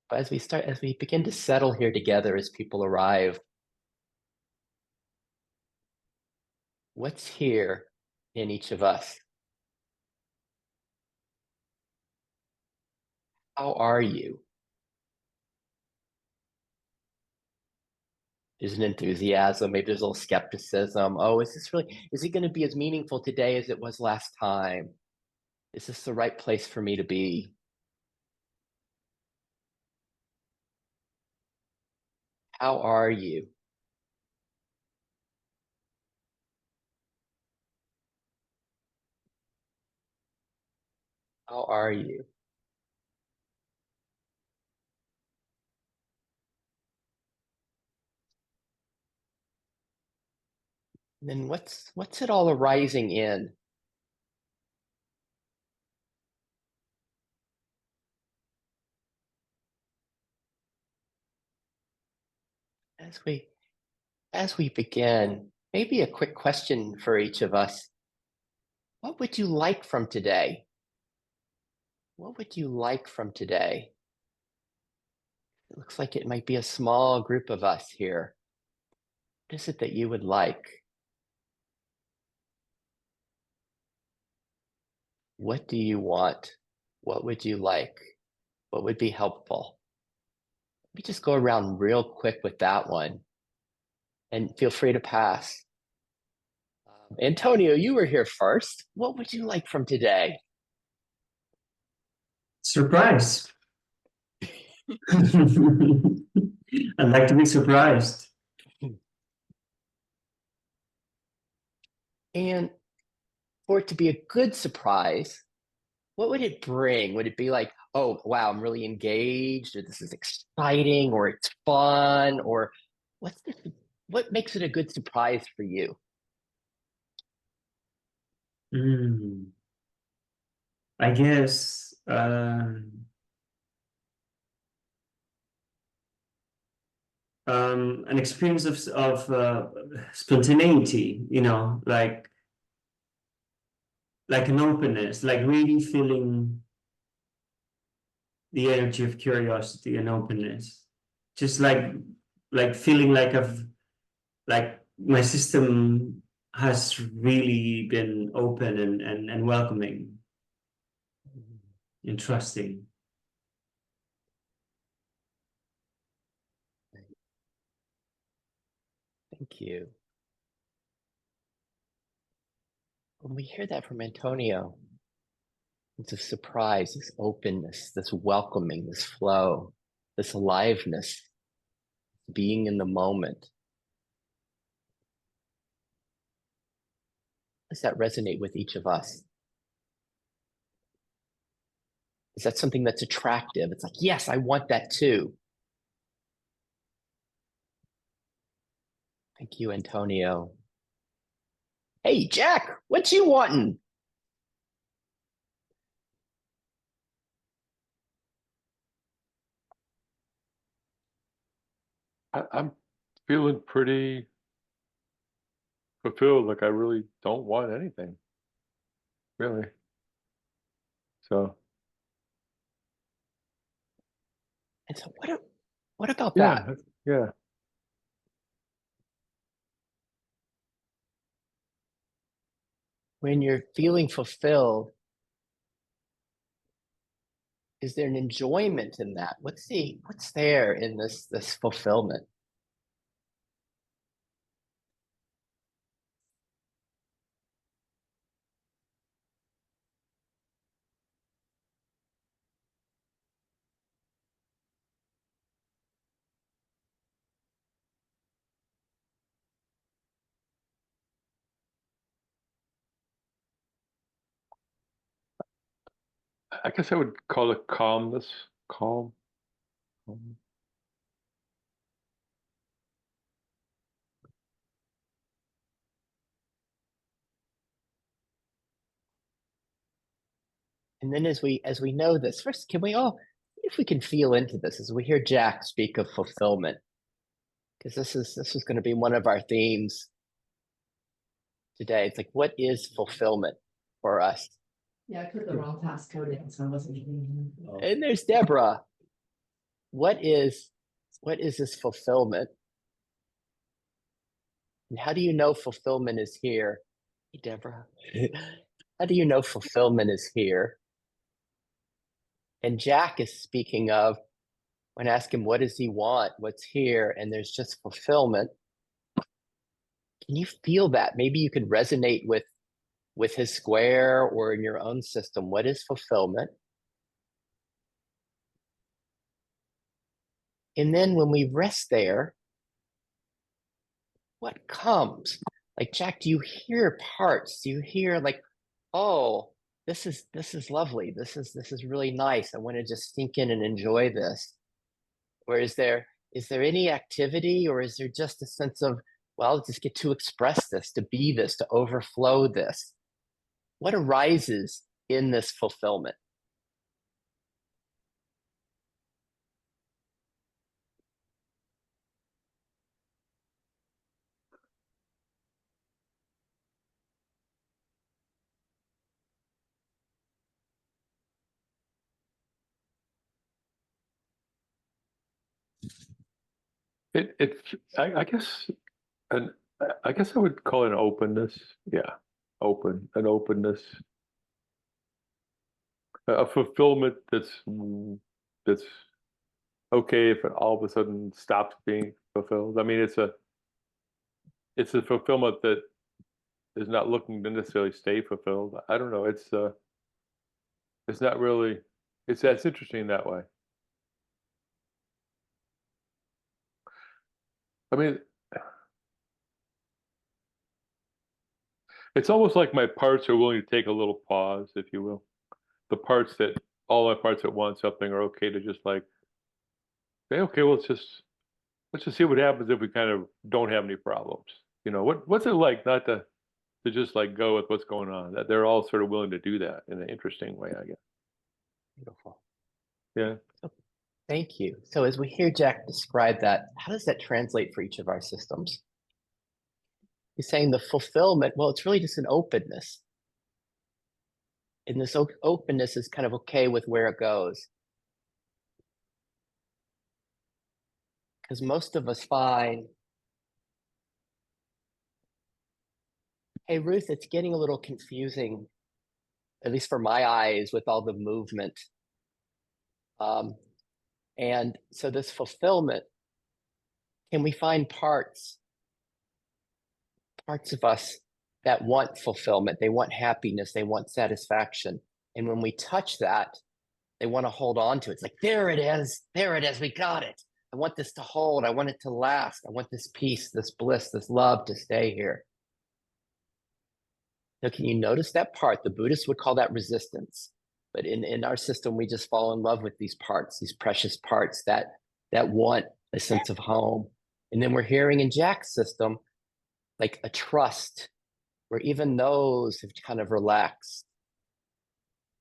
But as we begin to settle here together, as people arrive, what's here in each of us? How are you? There's an enthusiasm, maybe there's a little skepticism. Oh, is it going to be as meaningful today as it was last time? Is this the right place for me to be? How are you? How are you? And then what's it all arising in as we begin? Maybe a quick question for each of us. What would you like from today? What would you like from today? It looks like it might be a small group of us here. What is it that you would like? What do you want? What would you like? What would be helpful? Let me just go around real quick with that one and feel free to pass. Antonio, you were here first. What would you like from today? Surprise. I'd like to be surprised. And for it to be a good surprise, what would it bring? Would it be like, oh, wow, I'm really engaged, or this is exciting, or it's fun, or what's this, what makes it a good surprise for you? Mm, I guess an experience of spontaneity, like an openness, like really feeling the energy of curiosity and openness. Just like feeling like my system has really been open and welcoming and trusting. Thank you. When we hear that from Antonio, it's a surprise, this openness, this welcoming, this flow, this aliveness, being in the moment. Does that resonate with each of us? Is that something that's attractive? It's like, yes, I want that too. Thank you, Antonio. Hey, Jack, what you wanting? I'm feeling pretty fulfilled. Like I really don't want anything, really. So And so what about yeah, that? yeah. When you're feeling fulfilled, is there an enjoyment in that? What's there in this fulfillment? I guess I would call it calmness. Calm. Calm. And then as we know this, first, can we all if we can feel into this as we hear Jack speak of fulfillment, because this is going to be one of our themes today. It's like, what is fulfillment for us? Yeah, I put the wrong passcode in, so I wasn't getting in. And there's Deborah. what is this fulfillment? And how do you know fulfillment is here? Hey, Deborah. How do you know fulfillment is here? And Jack is speaking of when I ask him, what does he want? What's here? And there's just fulfillment. Can you feel that? Maybe you could resonate with his square or in your own system. What is fulfillment? And then when we rest there, what comes? Like, Jack, do you hear parts? Do you hear like, oh, this is lovely. This is really nice. I want to just sink in and enjoy this. Or is there any activity, or is there just a sense of, well, just get to express this, to be this, to overflow this? What arises in this fulfillment? I guess, and I guess I would call it an openness. Yeah, an openness, a fulfillment that's okay if it all of a sudden stops being fulfilled. I mean, it's a fulfillment that is not looking to necessarily stay fulfilled. I don't know. It's not really. That's interesting that way. I mean, it's almost like my parts are willing to take a little pause, if you will. The parts that all my parts that want something are okay to just like say, okay, well, let's just see what happens if we kind of don't have any problems. You know, what's it like not to just like go with what's going on? That they're all sort of willing to do that in an interesting way, I guess. Beautiful. Yeah. So, thank you. So as we hear Jack describe that, how does that translate for each of our systems? He's saying the fulfillment, well, it's really just an openness. And this openness is kind of okay with where it goes. Because most of us find, hey, Ruth, it's getting a little confusing, at least for my eyes, with all the movement. And so this fulfillment, can we find parts of us that want fulfillment? They want happiness. They want satisfaction. And when we touch that, they want to hold on to it. It's like, there it is. There it is. We got it. I want this to hold. I want it to last. I want this peace, this bliss, this love to stay here. Now, can you notice that part? The Buddhists would call that resistance. But in our system, we just fall in love with these parts, these precious parts that want a sense of home. And then we're hearing in Jack's system, like a trust, where even those have kind of relaxed.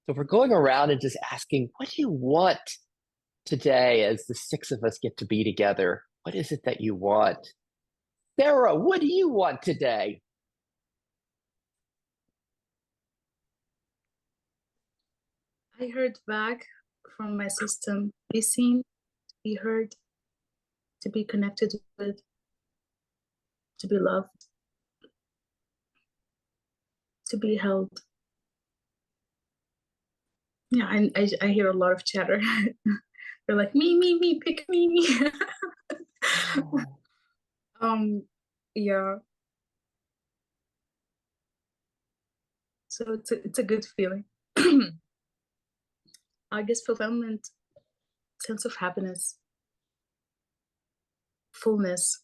So if we're going around and just asking, what do you want today as the six of us get to be together? What is it that you want? Sarah, what do you want today? I heard back from my system, be seen, to be heard, to be connected with, to be loved, to be held. Yeah, I hear a lot of chatter. They're like, me, pick me. Yeah. So it's a good feeling. I guess fulfillment, sense of happiness, fullness.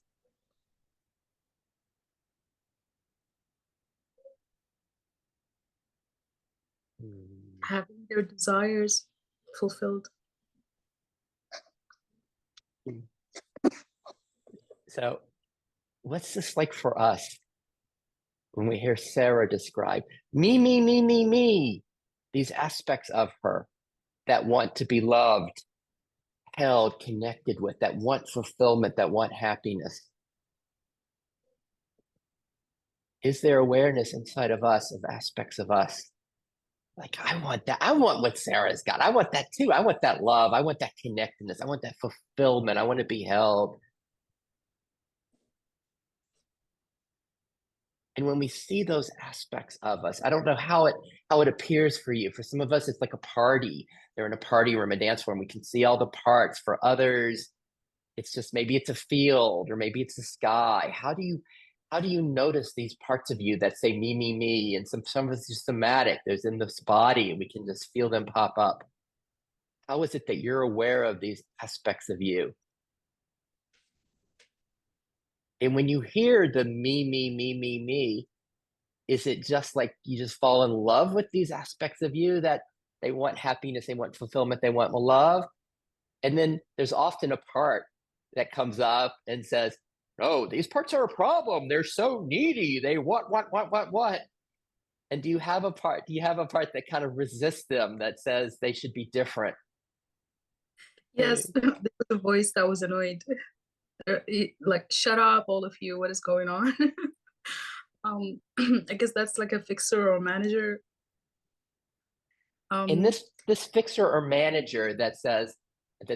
Having their desires fulfilled. So what's this like for us when we hear Sarah describe me, these aspects of her that want to be loved, held, connected with, that want fulfillment, that want happiness? Is there awareness inside of us of aspects of us Like, I want that. I want what Sarah's got. I want that too. I want that love. I want that connectedness. I want that fulfillment. I want to be held. And when we see those aspects of us, I don't know how it appears for you. For some of us, it's like a party. They're in a party room, a dance floor, and we can see all the parts. For others, it's just maybe it's a field or maybe it's the sky. How do you notice these parts of you that say me, and some of it's just somatic. There's in this body, and we can just feel them pop up. How is it that you're aware of these aspects of you? And when you hear the me, is it just like you just fall in love with these aspects of you that they want happiness, they want fulfillment, they want love? And then there's often a part that comes up and says, "Oh, these parts are a problem. They're so needy. They want." And do you have a part that kind of resists them, that says they should be different? Yes, there was a voice that was annoyed. Like, shut up, all of you, what is going on? I guess that's like a fixer or manager. And this fixer or manager that's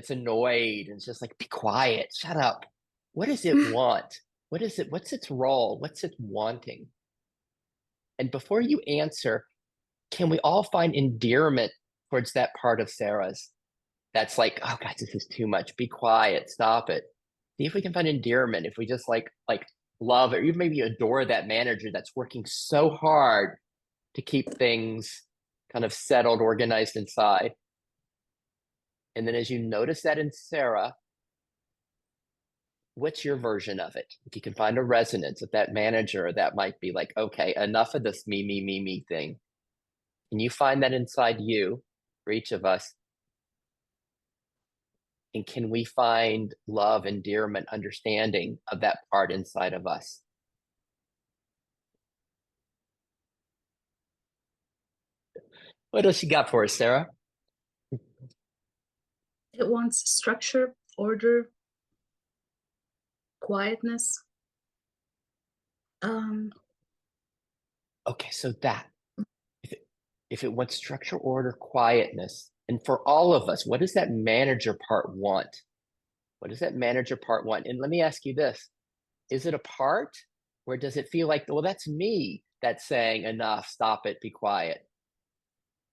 annoyed and it's just like, be quiet, shut up. What does it want? What's its role? What's it wanting? And before you answer, can we all find endearment towards that part of Sarah's that's like, oh God, this is too much. Be quiet, stop it. See if we can find endearment. If we just like love or even maybe adore that manager that's working so hard to keep things kind of settled, organized inside. And then as you notice that in Sarah, what's your version of it? If you can find a resonance with that manager, that might be like, okay, enough of this me thing. Can you find that inside you for each of us? And can we find love, endearment, understanding of that part inside of us? What else you got for us, Sarah? It wants structure, order, quietness. Okay, so that if it wants structure, order, quietness, and for all of us, what does that manager part want? What does that manager part want? And let me ask you this: is it a part, or does it feel like, well, that's me that's saying enough, stop it, be quiet?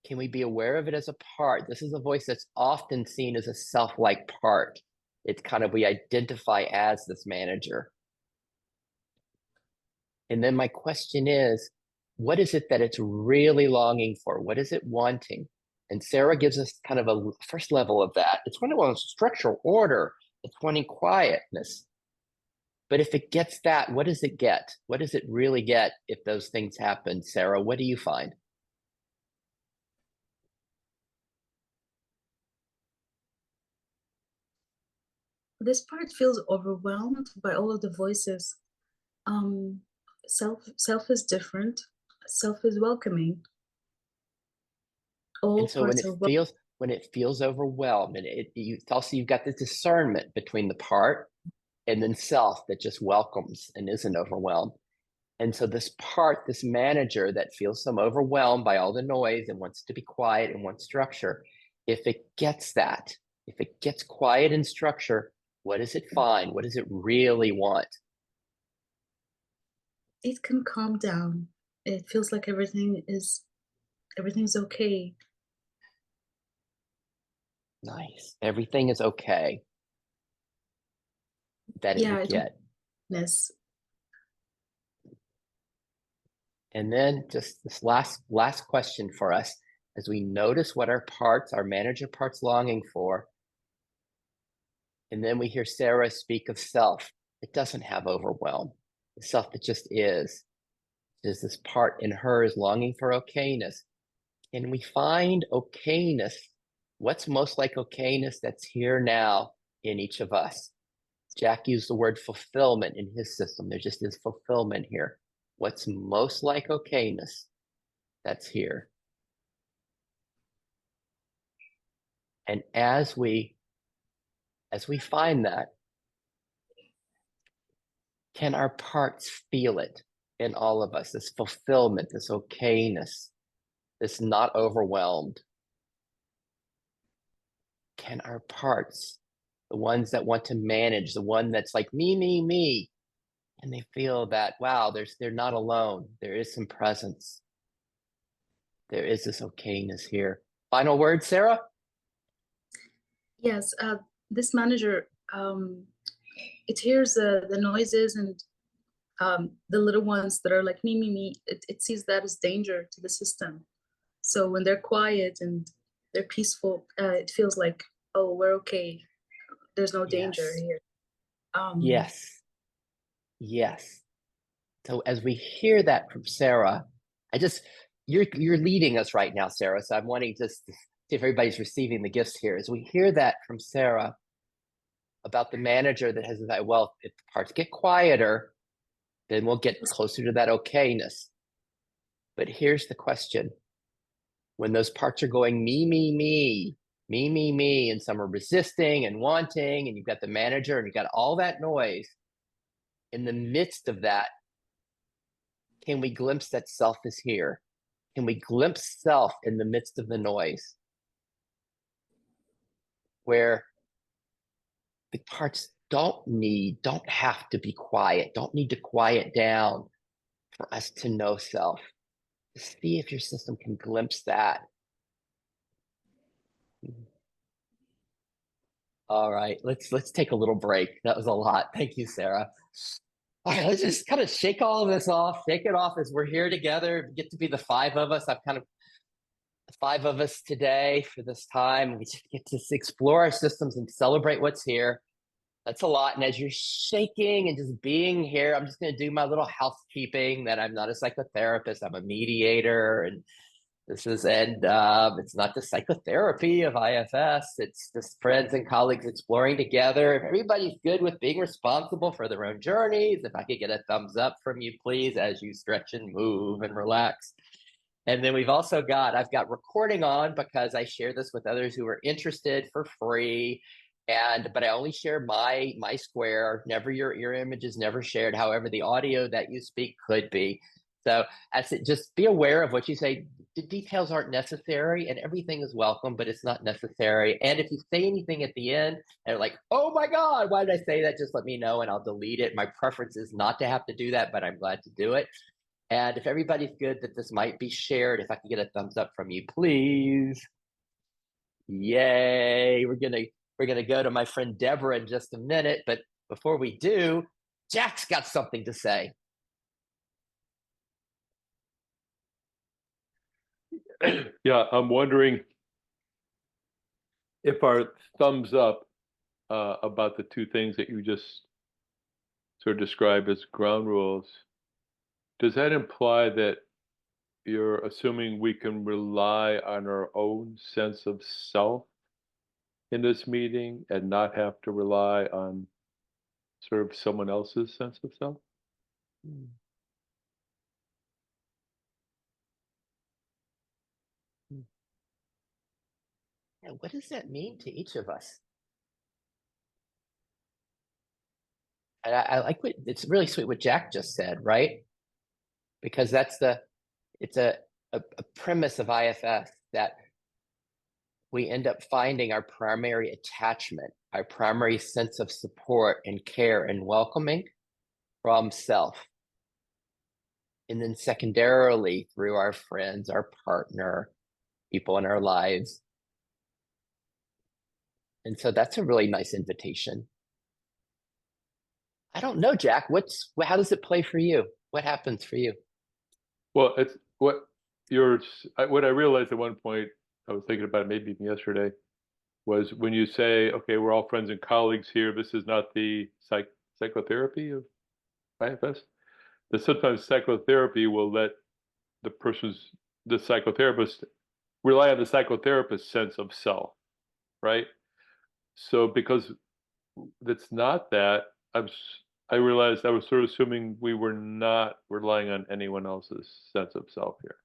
Can we be aware of it as a part? This is a voice that's often seen as a self-like part. It's kind of, we identify as this manager. And then my question is, what is it that it's really longing for? What is it wanting? And Sarah gives us kind of a first level of that. It's wanting structural order. It's wanting quietness. But if it gets that, what does it get? What does it really get if those things happen? Sarah, what do you find? This part feels overwhelmed by all of the voices. Self is different. Self is welcoming. All And so when parts it are feels overwhelmed, and it's also, you've got the discernment between the part and then self that just welcomes and isn't overwhelmed. And so this part, this manager that feels some overwhelmed by all the noise and wants to be quiet and wants structure, if it gets that, if it gets quiet and structure, what does it find? What does it really want? it can calm down. It feels like everything's okay. Nice. Everything is okay. That it Yeah, would get. yes. And then just this last question for us, as we notice what our manager parts longing for, and then we hear Sarah speak of self. It doesn't have overwhelm. The self that just is. There's this part in her is longing for okayness. Can we find okayness? What's most like okayness that's here now in each of us? Jack used the word fulfillment in his system. There just is fulfillment here. What's most like okayness that's here? And as we find that, can our parts feel it in all of us, this fulfillment, this okayness, that's not overwhelmed? Can our parts, the ones that want to manage, the one that's like me, and they feel that, wow, they're not alone. There is some presence. There is this okayness here. Final word, Sarah? Yes, this manager, it hears the noises and the little ones that are like me. It sees that as danger to the system. So when they're quiet and they're peaceful, it feels like, oh, we're okay. There's no danger Yes. here. Yes. Yes. So as we hear that from Sarah, you're leading us right now, Sarah. So I'm wanting just to see if everybody's receiving the gifts here. As we hear that from Sarah about the manager that has that, well, if the parts get quieter, then we'll get closer to that okayness. But here's the question. When those parts are going me, and some are resisting and wanting, and you've got the manager and you've got all that noise, in the midst of that, can we glimpse that self is here? Can we glimpse self in the midst of the noise? Where the parts don't have to be quiet, don't need to quiet down for us to know self. See if your system can glimpse that. All right, let's take a little break. That was a lot. Thank you, Sarah. All right, let's just kind of shake all of this off, shake it off as we're here together. Get to be the five of us. I've kind of the five of us today for this time. We just get to explore our systems and celebrate what's here. That's a lot. And as you're shaking and just being here, I'm just going to do my little housekeeping that I'm not a psychotherapist. I'm a mediator. And it's not the psychotherapy of IFS. It's just friends and colleagues exploring together. If everybody's good with being responsible for their own journeys, if I could get a thumbs up from you, please, as you stretch and move and relax. And then I've got recording on because I share this with others who are interested for free. But I only share my square, never your image is never shared. However, the audio that you speak could be. So just be aware of what you say. The details aren't necessary and everything is welcome, but it's not necessary. And if you say anything at the end and like, oh my God, why did I say that? Just let me know and I'll delete it. My preference is not to have to do that, but I'm glad to do it. And if everybody's good that this might be shared, if I can get a thumbs up from you, please. Yay. We're gonna go to my friend Debra in just a minute, but before we do, Jack's got something to say. Yeah, I'm wondering if our thumbs up about the two things that you just sort of described as ground rules, does that imply that you're assuming we can rely on our own sense of self in this meeting and not have to rely on sort of someone else's sense of self? Yeah, what does that mean to each of us? And I like it's really sweet what Jack just said, right? Because it's a premise of IFS that we end up finding our primary attachment, our primary sense of support and care and welcoming from self. And then secondarily through our friends, our partner, people in our lives. And so that's a really nice invitation. I don't know, Jack, how does it play for you? What happens for you? Well, it's what I realized at one point, I was thinking about it maybe even yesterday, was when you say, okay, we're all friends and colleagues here, this is not the psychotherapy of IFS, that sometimes psychotherapy will let the psychotherapist rely on the psychotherapist's sense of self, right? So because it's not that, I realized I was sort of assuming we were not relying on anyone else's sense of self here.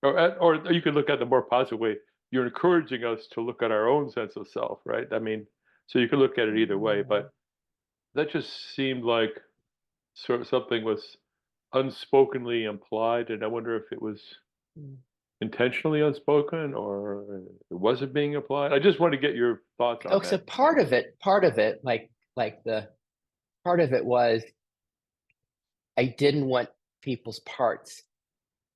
Or you could look at the more positive way. You're encouraging us to look at our own sense of self, right? I mean, so you could look at it either way, but that just seemed like sort of something was unspokenly implied, and I wonder if it was intentionally unspoken, or was it being applied? I just want to get your thoughts on Oh, so that. part of it, like the part of it was I didn't want people's parts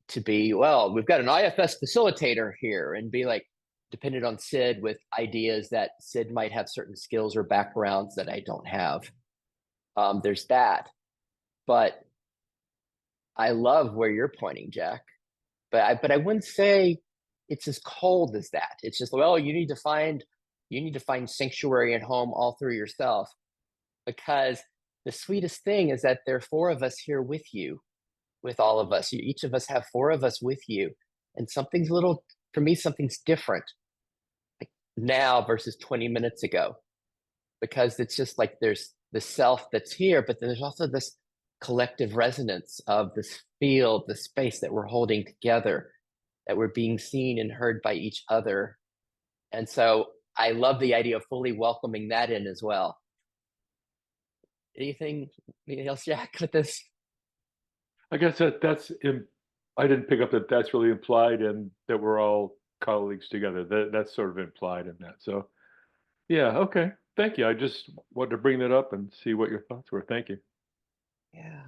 to be, well, we've got an IFS facilitator here, and be like dependent on Sid with ideas that Sid might have certain skills or backgrounds that I don't have. There's that. But I love where you're pointing, Jack. But I wouldn't say it's as cold as that. It's just, well, you need to find sanctuary and home all through yourself. Because the sweetest thing is that there are four of us here with you, with all of us. Each of us have four of us with you. And something's for me, something's different like now versus 20 minutes ago. Because it's just like there's the self that's here, but there's also this collective resonance of this field, the space that we're holding together, that we're being seen and heard by each other. And so I love the idea of fully welcoming that in as well. Anything else, Jack, with this? I guess I didn't pick up that that's really implied, and that we're all colleagues together. That's sort of implied in that. So, yeah, okay. Thank you. I just wanted to bring that up and see what your thoughts were. Thank you. Yeah.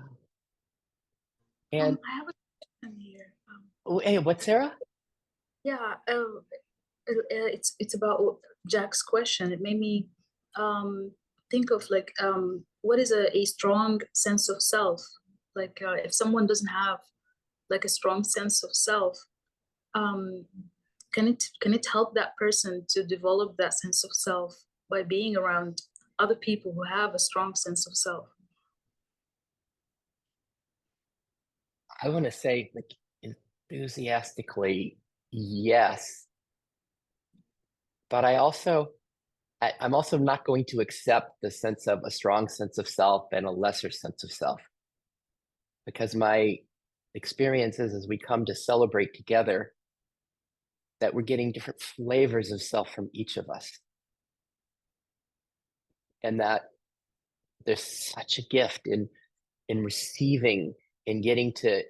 And I have a question here. hey, what, Sarah? Yeah, it's about Jack's question. It made me think of like what is a strong sense of self? Like if someone doesn't have like a strong sense of self, can it help that person to develop that sense of self by being around other people who have a strong sense of self? I want to say, like, enthusiastically, yes. But I'm also not going to accept the sense of a strong sense of self and a lesser sense of self. Because my experience is, as we come to celebrate together, that we're getting different flavors of self from each of us. And that there's such a gift in receiving and getting to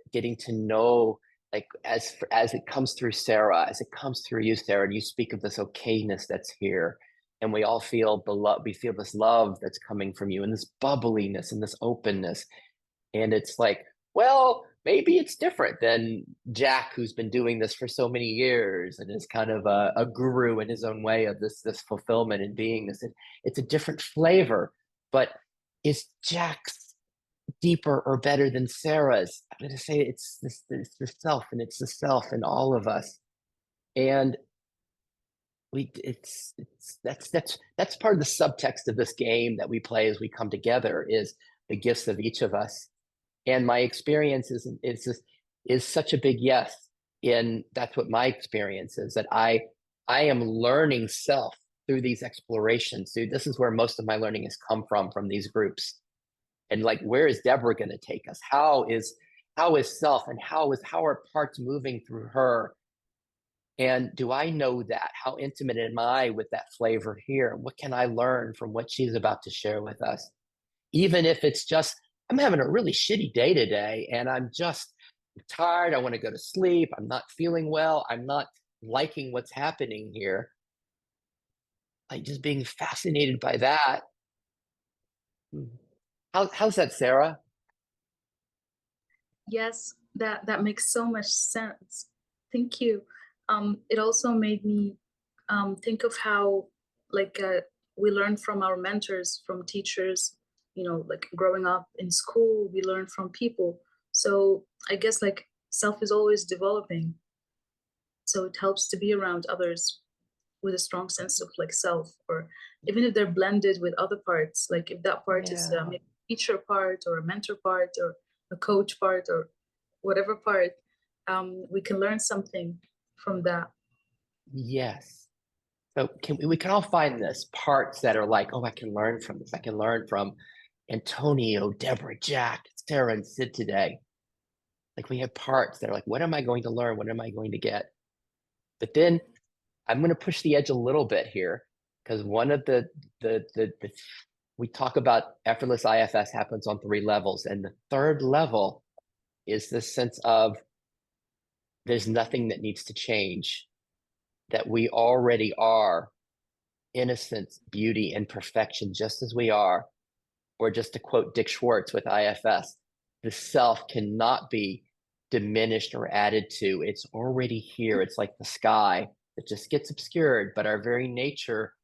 know, like, as it comes through Sarah, as it comes through you, Sarah, and you speak of this okayness that's here, and we all feel we feel this love that's coming from you, and this bubbliness and this openness. And it's like, well, maybe it's different than Jack, who's been doing this for so many years and is kind of a guru in his own way of this fulfillment and being this. It's a different flavor, but is Jack's deeper or better than Sarah's? I'm going to say it's the self, and it's the self in all of us. And that's part of the subtext of this game that we play as we come together, is the gifts of each of us. And my experience is such a big yes. And that's what my experience is, that I am learning self through these explorations. This is where most of my learning has come from these groups. And like, where is Debra going to take us? How is self, and how are parts moving through her? And do I know that? How intimate am I with that flavor here? What can I learn from what she's about to share with us? Even if it's just, I'm having a really shitty day today, and I'm just tired. I want to go to sleep. I'm not feeling well. I'm not liking what's happening here. Like, just being fascinated by that. How's that, Sarah? Yes, that makes so much sense. Thank you. It also made me think of how, like, we learn from our mentors, from teachers, like growing up in school, we learn from people. So I guess like self is always developing. So it helps to be around others with a strong sense of like self, or even if they're blended with other parts, like if that part is maybe a teacher part or a mentor part or a coach part or whatever part, we can learn something from that. Yes. So we can all find this parts that are like, oh, I can learn from this. I can learn from Antonio, Debra, Jack, Sarah, and Sid today. Like, we have parts that are like, what am I going to learn? What am I going to get? But then I'm going to push the edge a little bit here, because one of the we talk about effortless IFS happens on 3 levels, and the third level is this sense of there's nothing that needs to change, that we already are innocence, beauty, and perfection just as we are. Or just to quote Dick Schwartz with IFS, the self cannot be diminished or added to. It's already here. It's like the sky that just gets obscured, but our very nature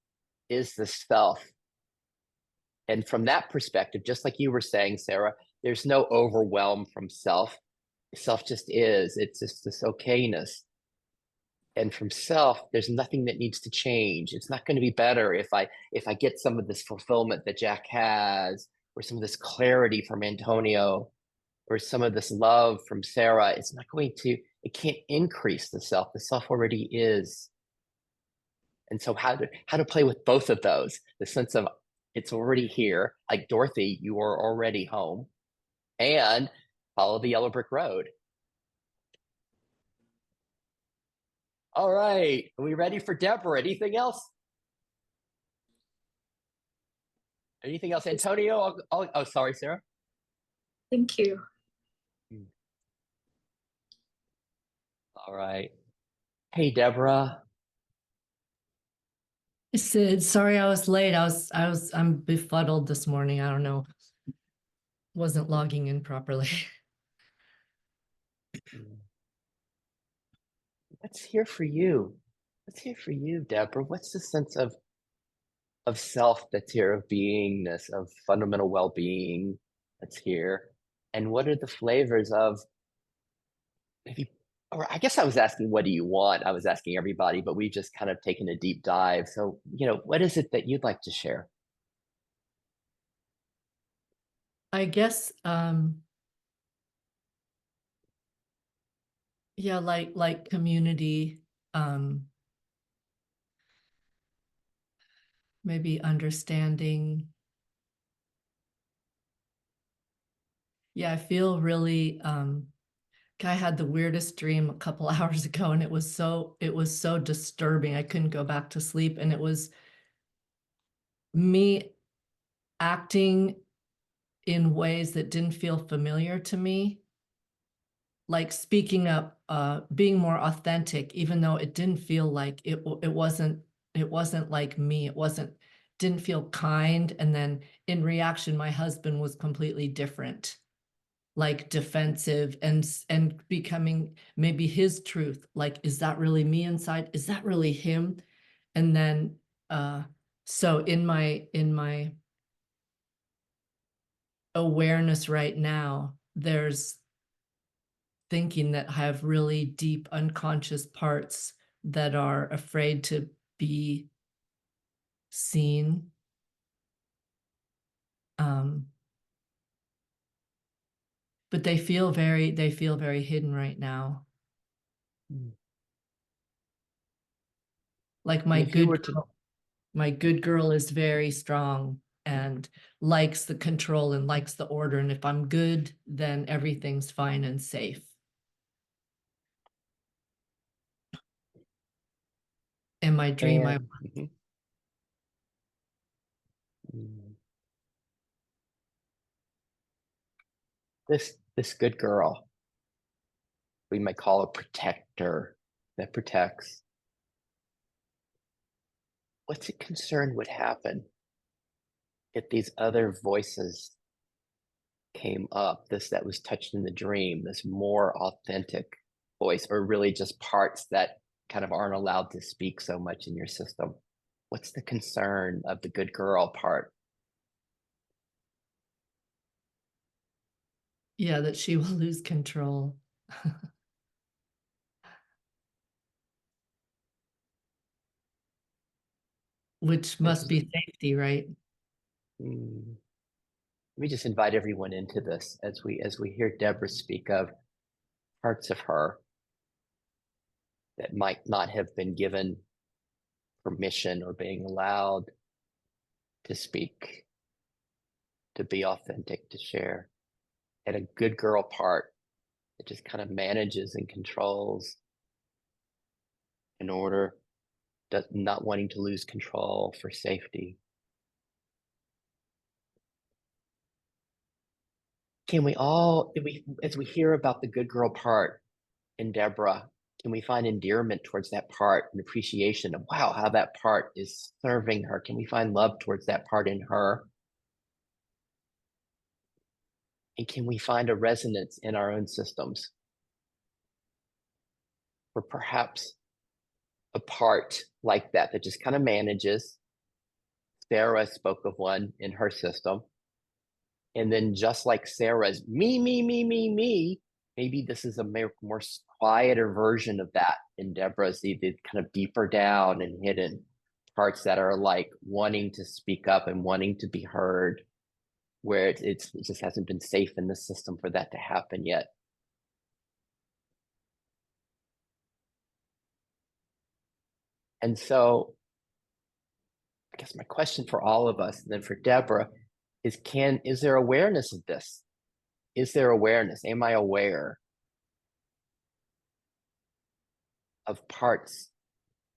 is the self. And from that perspective, just like you were saying, Sarah, there's no overwhelm from self. Self just is. It's just this okayness. And from self, there's nothing that needs to change. It's not going to be better if I get some of this fulfillment that Jack has, or some of this clarity from Antonio, or some of this love from Sarah. It's not going to, it can't increase the self. The self already is. And so how to play with both of those, the sense of it's already here, like Dorothy, you are already home, and follow the yellow brick road. All right, are we ready for Deborah? Anything else? Anything else? Antonio? Oh, sorry, Sarah. Thank you. All right. Hey, Deborah. Sid, sorry I was late. I'm befuddled this morning. I don't know. Wasn't logging in properly. What's here for you? What's here for you, Deborah? What's the sense of self that's here, of beingness, of fundamental well-being that's here? And what are the flavors of maybe, or I guess I was asking, what do you want? I was asking everybody, but we've just kind of taken a deep dive. So, what is it that you'd like to share? I guess yeah, like community, maybe understanding. Yeah, I feel really I had the weirdest dream a couple hours ago, and it was so disturbing. I couldn't go back to sleep, and it was me acting in ways that didn't feel familiar to me, like speaking up, being more authentic, even though it didn't feel like it wasn't like me. Didn't feel kind. And then in reaction, my husband was completely different, like defensive and becoming maybe his truth. Like, is that really me inside? Is that really him? And then so in my awareness right now, there's thinking that have really deep unconscious parts that are afraid to be seen. But they feel very hidden right now. Like my good girl is very strong and likes the control and likes the order. And if I'm good, then everything's fine and safe. In my dream, This good girl, we might call a protector that protects. What's it concerned would happen if these other voices came up, this that was touched in the dream, this more authentic voice, or really just parts that kind of aren't allowed to speak so much in your system? What's the concern of the good girl part? Yeah, that she will lose control. Which must be safety, right? Let me just invite everyone into this as we hear Deborah speak of parts of her that might not have been given permission or being allowed to speak, to be authentic, to share. And a good girl part that just kind of manages and controls in order, not wanting to lose control for safety. Can we all, as we hear about the good girl part, in Deborah, can we find endearment towards that part and appreciation of, wow, how that part is serving her? Can we find love towards that part in her? And can we find a resonance in our own systems? Or perhaps a part like that that just kind of manages. Sarah spoke of one in her system. And then just like Sarah's me, maybe this is a more quieter version of that in Deborah's, the kind of deeper down and hidden parts that are like wanting to speak up and wanting to be heard, where it just hasn't been safe in the system for that to happen yet. And so I guess my question for all of us, and then for Deborah, is there awareness of this? Is there awareness? Am I aware of parts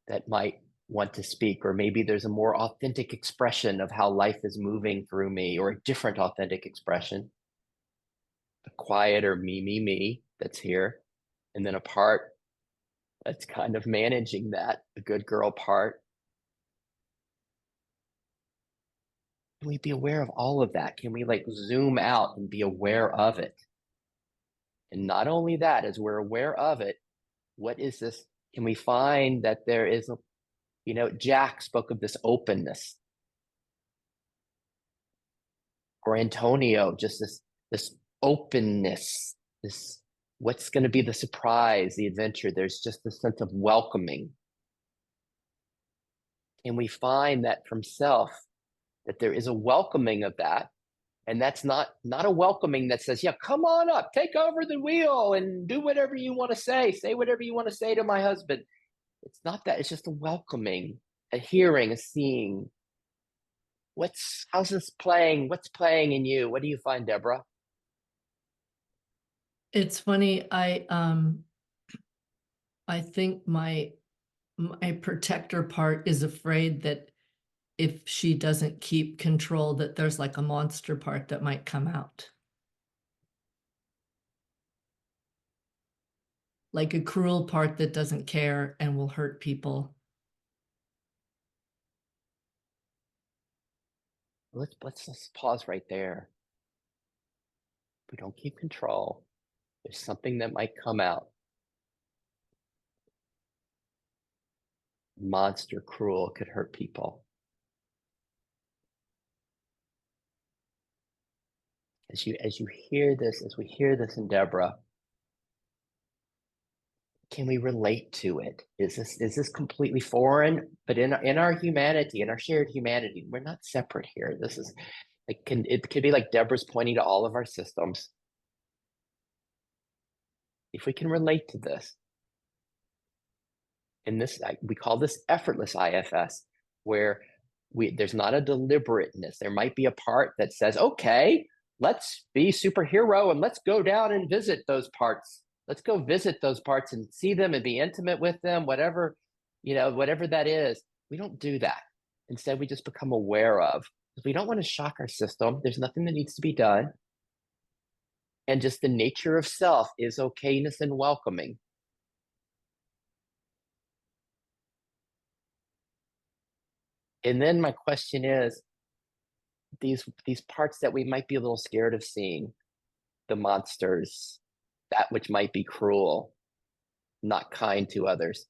that might want to speak? Or maybe there's a more authentic expression of how life is moving through me, or a different authentic expression. A quieter me that's here. And then a part that's kind of managing that, a good girl part. Can we be aware of all of that? Can we like zoom out and be aware of it? And not only that, as we're aware of it, what is this? Can we find that there is Jack spoke of this openness, or Antonio, just this openness, this what's going to be the surprise, the adventure. There's just a sense of welcoming. And we find that from self, that there is a welcoming of that. And that's not a welcoming that says, yeah, come on up, take over the wheel and do whatever you want to say whatever you want to say to my husband. It's not that. It's just a welcoming, a hearing, a seeing. How's this playing? What's playing in you? What do you find, Deborah? It's funny. I think my protector part is afraid that if she doesn't keep control, that there's like a monster part that might come out. Like a cruel part that doesn't care and will hurt people. Let's just pause right there. If we don't keep control, there's something that might come out. Monster, cruel, could hurt people. As you hear this, as we hear this in Deborah, can we relate to it? Is this completely foreign? But in our humanity, in our shared humanity, we're not separate here. This is it could be like Deborah's pointing to all of our systems. If we can relate to this, and this we call this effortless IFS, where there's not a deliberateness. There might be a part that says, okay, let's be superhero and let's go down and visit those parts. Let's go visit those parts and see them and be intimate with them, whatever that is. We don't do that. Instead, we just become aware of, because we don't want to shock our system. There's nothing that needs to be done. And just the nature of self is okayness and welcoming. And then my question is, these parts that we might be a little scared of seeing, the monsters, that which might be cruel, not kind to others.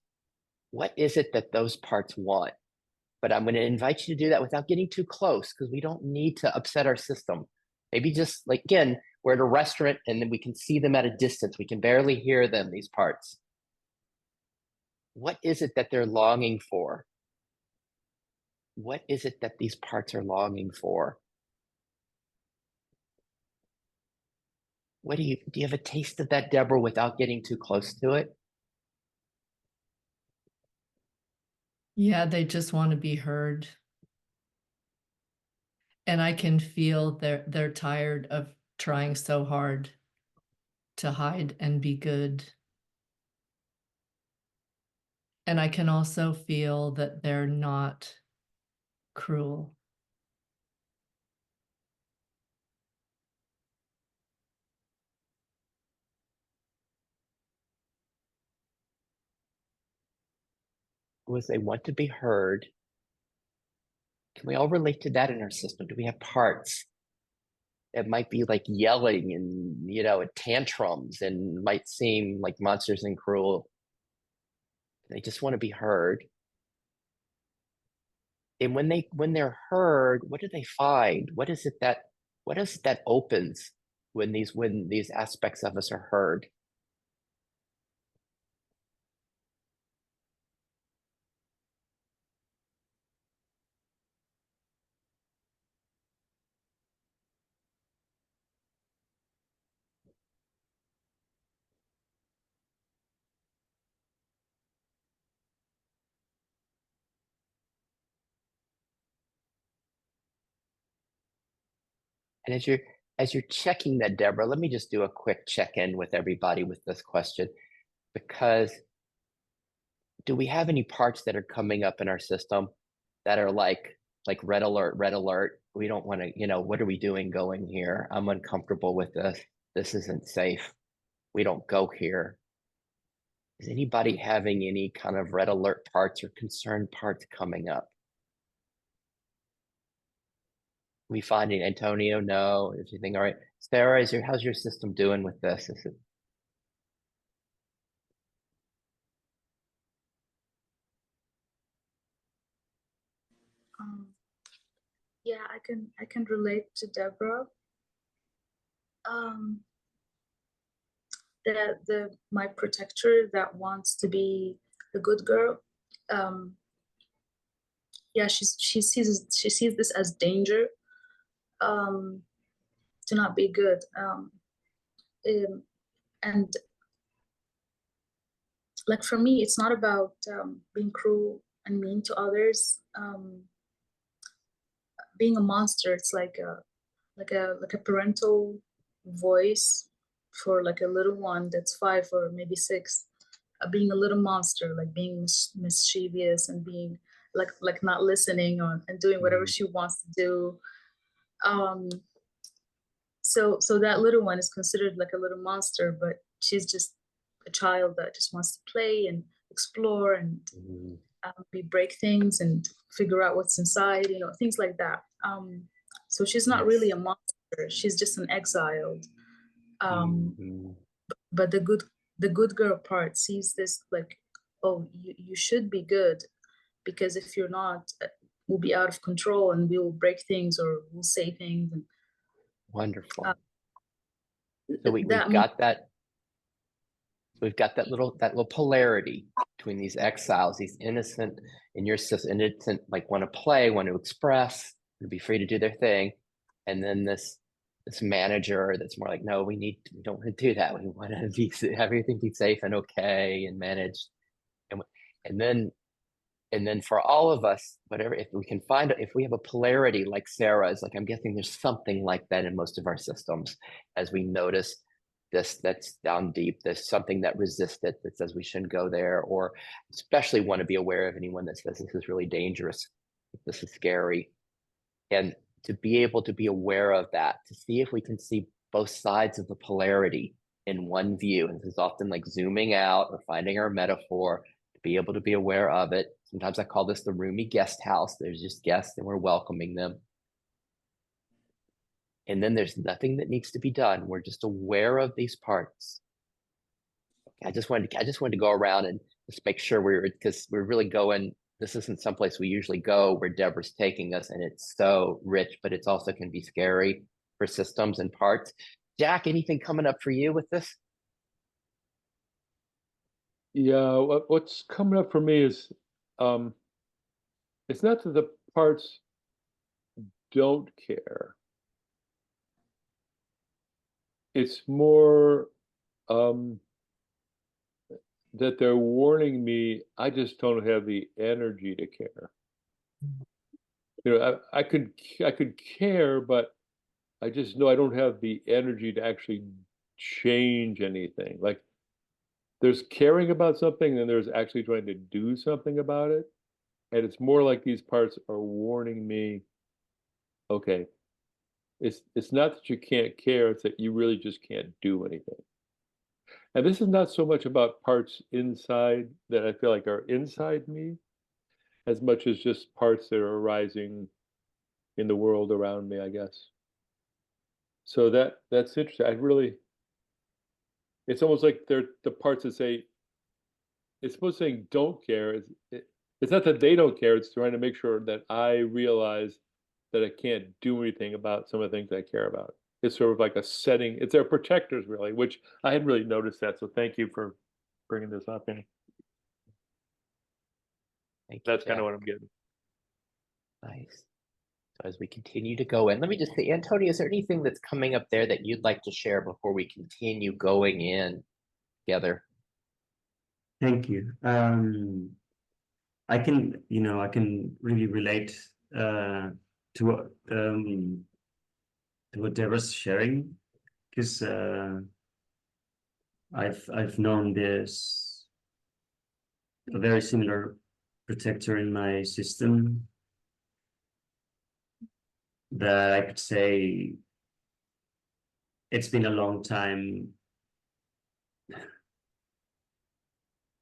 What is it that those parts want? But I'm going to invite you to do that without getting too close, because we don't need to upset our system. Maybe just like, again, we're at a restaurant and then we can see them at a distance. We can barely hear them, these parts. What is it that they're longing for? What is it that these parts are longing for? Do you have a taste of that, Deborah, without getting too close to it? Yeah, they just want to be heard. And I can feel they're tired of trying so hard to hide and be good. And I can also feel that they're not cruel. was they want to be heard. Can we all relate to that in our system? Do we have parts that might be like yelling and, you know, tantrums and might seem like monsters and cruel? They just want to be heard. And when they're heard, what do they find? What is it that opens when these aspects of us are heard? And as you're checking that, Deborah, let me just do a quick check-in with everybody with this question, because do we have any parts that are coming up in our system that are like red alert, red alert? We don't want to, you know, what are we doing going here? I'm uncomfortable with this. This isn't safe. We don't go here. Is anybody having any kind of red alert parts or concerned parts coming up? We finding Antonio? No. Is everything all right? Sarah, how's your system doing with this? Is it Yeah, I can relate to Deborah. My protector that wants to be a good girl. Yeah, she sees this as danger, to not be good. And like for me, it's not about being cruel and mean to others. Being a monster, it's like a parental voice for like a little one that's 5 or maybe 6, being a little monster, like being mischievous and being like not listening and doing whatever she wants to do. So that little one is considered like a little monster, but she's just a child that just wants to play and explore and break things and figure out what's inside, you know, things like that. So she's not really a monster. She's just an exiled. But the good girl part sees this like, oh, you should be good, because if you're not, we'll be out of control and we'll break things or we'll say things. And wonderful? So we've got that. We've got that little polarity between these exiles, these innocent, in your system, innocent, like want to play, want to express, and be free to do their thing, and then this manager that's more like, no, we don't want to do that. We want to have everything be safe and okay and managed, and then for all of us, whatever, if we have a polarity like Sarah's, like I'm guessing there's something like that in most of our systems, as we notice this that's down deep, there's something that resists it, that says we shouldn't go there, or especially want to be aware of anyone that says this is really dangerous, this is scary. And to be able to be aware of that, to see if we can see both sides of the polarity in one view. And this is often like zooming out or finding our metaphor, to be able to be aware of it. Sometimes I call this the roomy guest house. There's just guests and we're welcoming them. And then there's nothing that needs to be done. We're just aware of these parts. I just wanted to go around and just make sure because we're really going, this isn't someplace we usually go where Deborah's taking us, and it's so rich, but it's also can be scary for systems and parts. Jack, anything coming up for you with this? Yeah, what's coming up for me is, it's not that the parts don't care. It's more that they're warning me, I just don't have the energy to care. You know, I could care, but I just know I don't have the energy to actually change anything. Like there's caring about something and there's actually trying to do something about it. And it's more like these parts are warning me, okay, it's not that you can't care, it's that you really just can't do anything. And this is not so much about parts inside that I feel like are inside me, as much as just parts that are arising in the world around me, I guess. So that's interesting. I really, it's almost like they're the parts that say, it's supposed to say don't care. It's not that they don't care, it's trying to make sure that I realize that I can't do anything about some of the things I care about. It's sort of like a setting, it's their protectors really, which I hadn't really noticed that. So thank you for bringing this up. And Thank you, that's kind of Jack. what I'm getting. Nice. So as we continue to go in, let me just say, Antonio, is there anything that's coming up there that you'd like to share before we continue going in together? Thank you. I can really relate to what Deborah's sharing, because I've known this a very similar protector in my system that I could say it's been a long time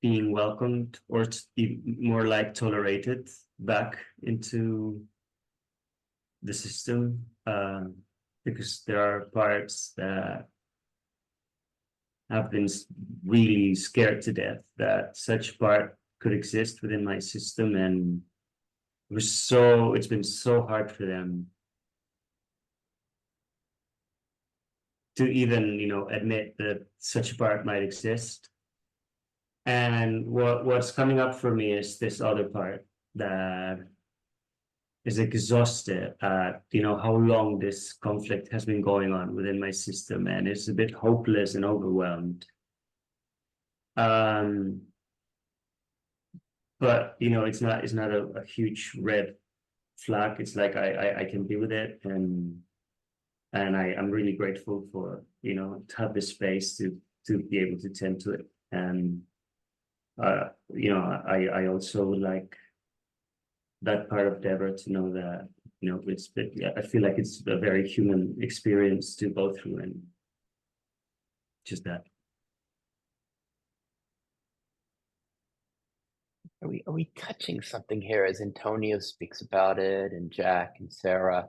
being welcomed, or more like tolerated back into the system, because there are parts that have been really scared to death that such part could exist within my system, and it's been so hard for them to even admit that such a part might exist. And what's coming up for me is this other part that is exhausted at how long this conflict has been going on within my system, and it's a bit hopeless and overwhelmed. But it's not a huge red flag. It's like I can be with it, and I'm really grateful for to have this space to be able to tend to it. And I also like that part of Debra to know that I feel like it's a very human experience to go through, and just that. Are we touching something here as Antonio speaks about it, and Jack and Sarah,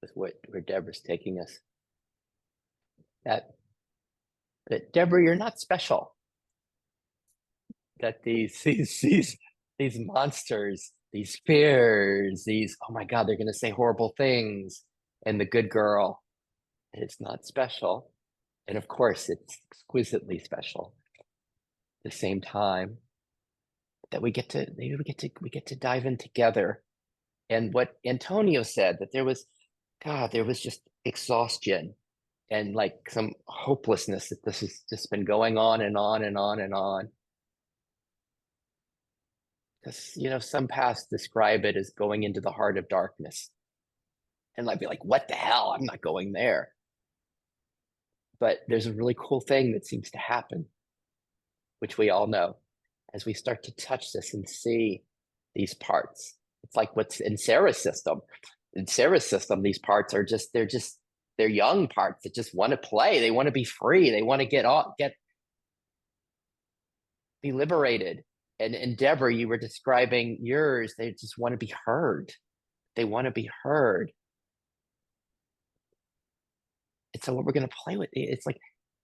with where Deborah's taking us? That Deborah, you're not special. That these monsters, these fears, oh my God, they're gonna say horrible things, and the good girl, it's not special. And of course, it's exquisitely special at the same time. That we get to dive in together. And what Antonio said, that there was just exhaustion and like some hopelessness, that this has just been going on and on and on and on. Because some paths describe it as going into the heart of darkness. And I'd be like, what the hell? I'm not going there. But there's a really cool thing that seems to happen, which we all know, as we start to touch this and see these parts. It's like what's in Sarah's system. In Sarah's system, these parts are they're young parts that just want to play. They want to be free. They want to be liberated. And Debra, you were describing yours. They just want to be heard. They want to be heard. And so what we're going to play with, it's like,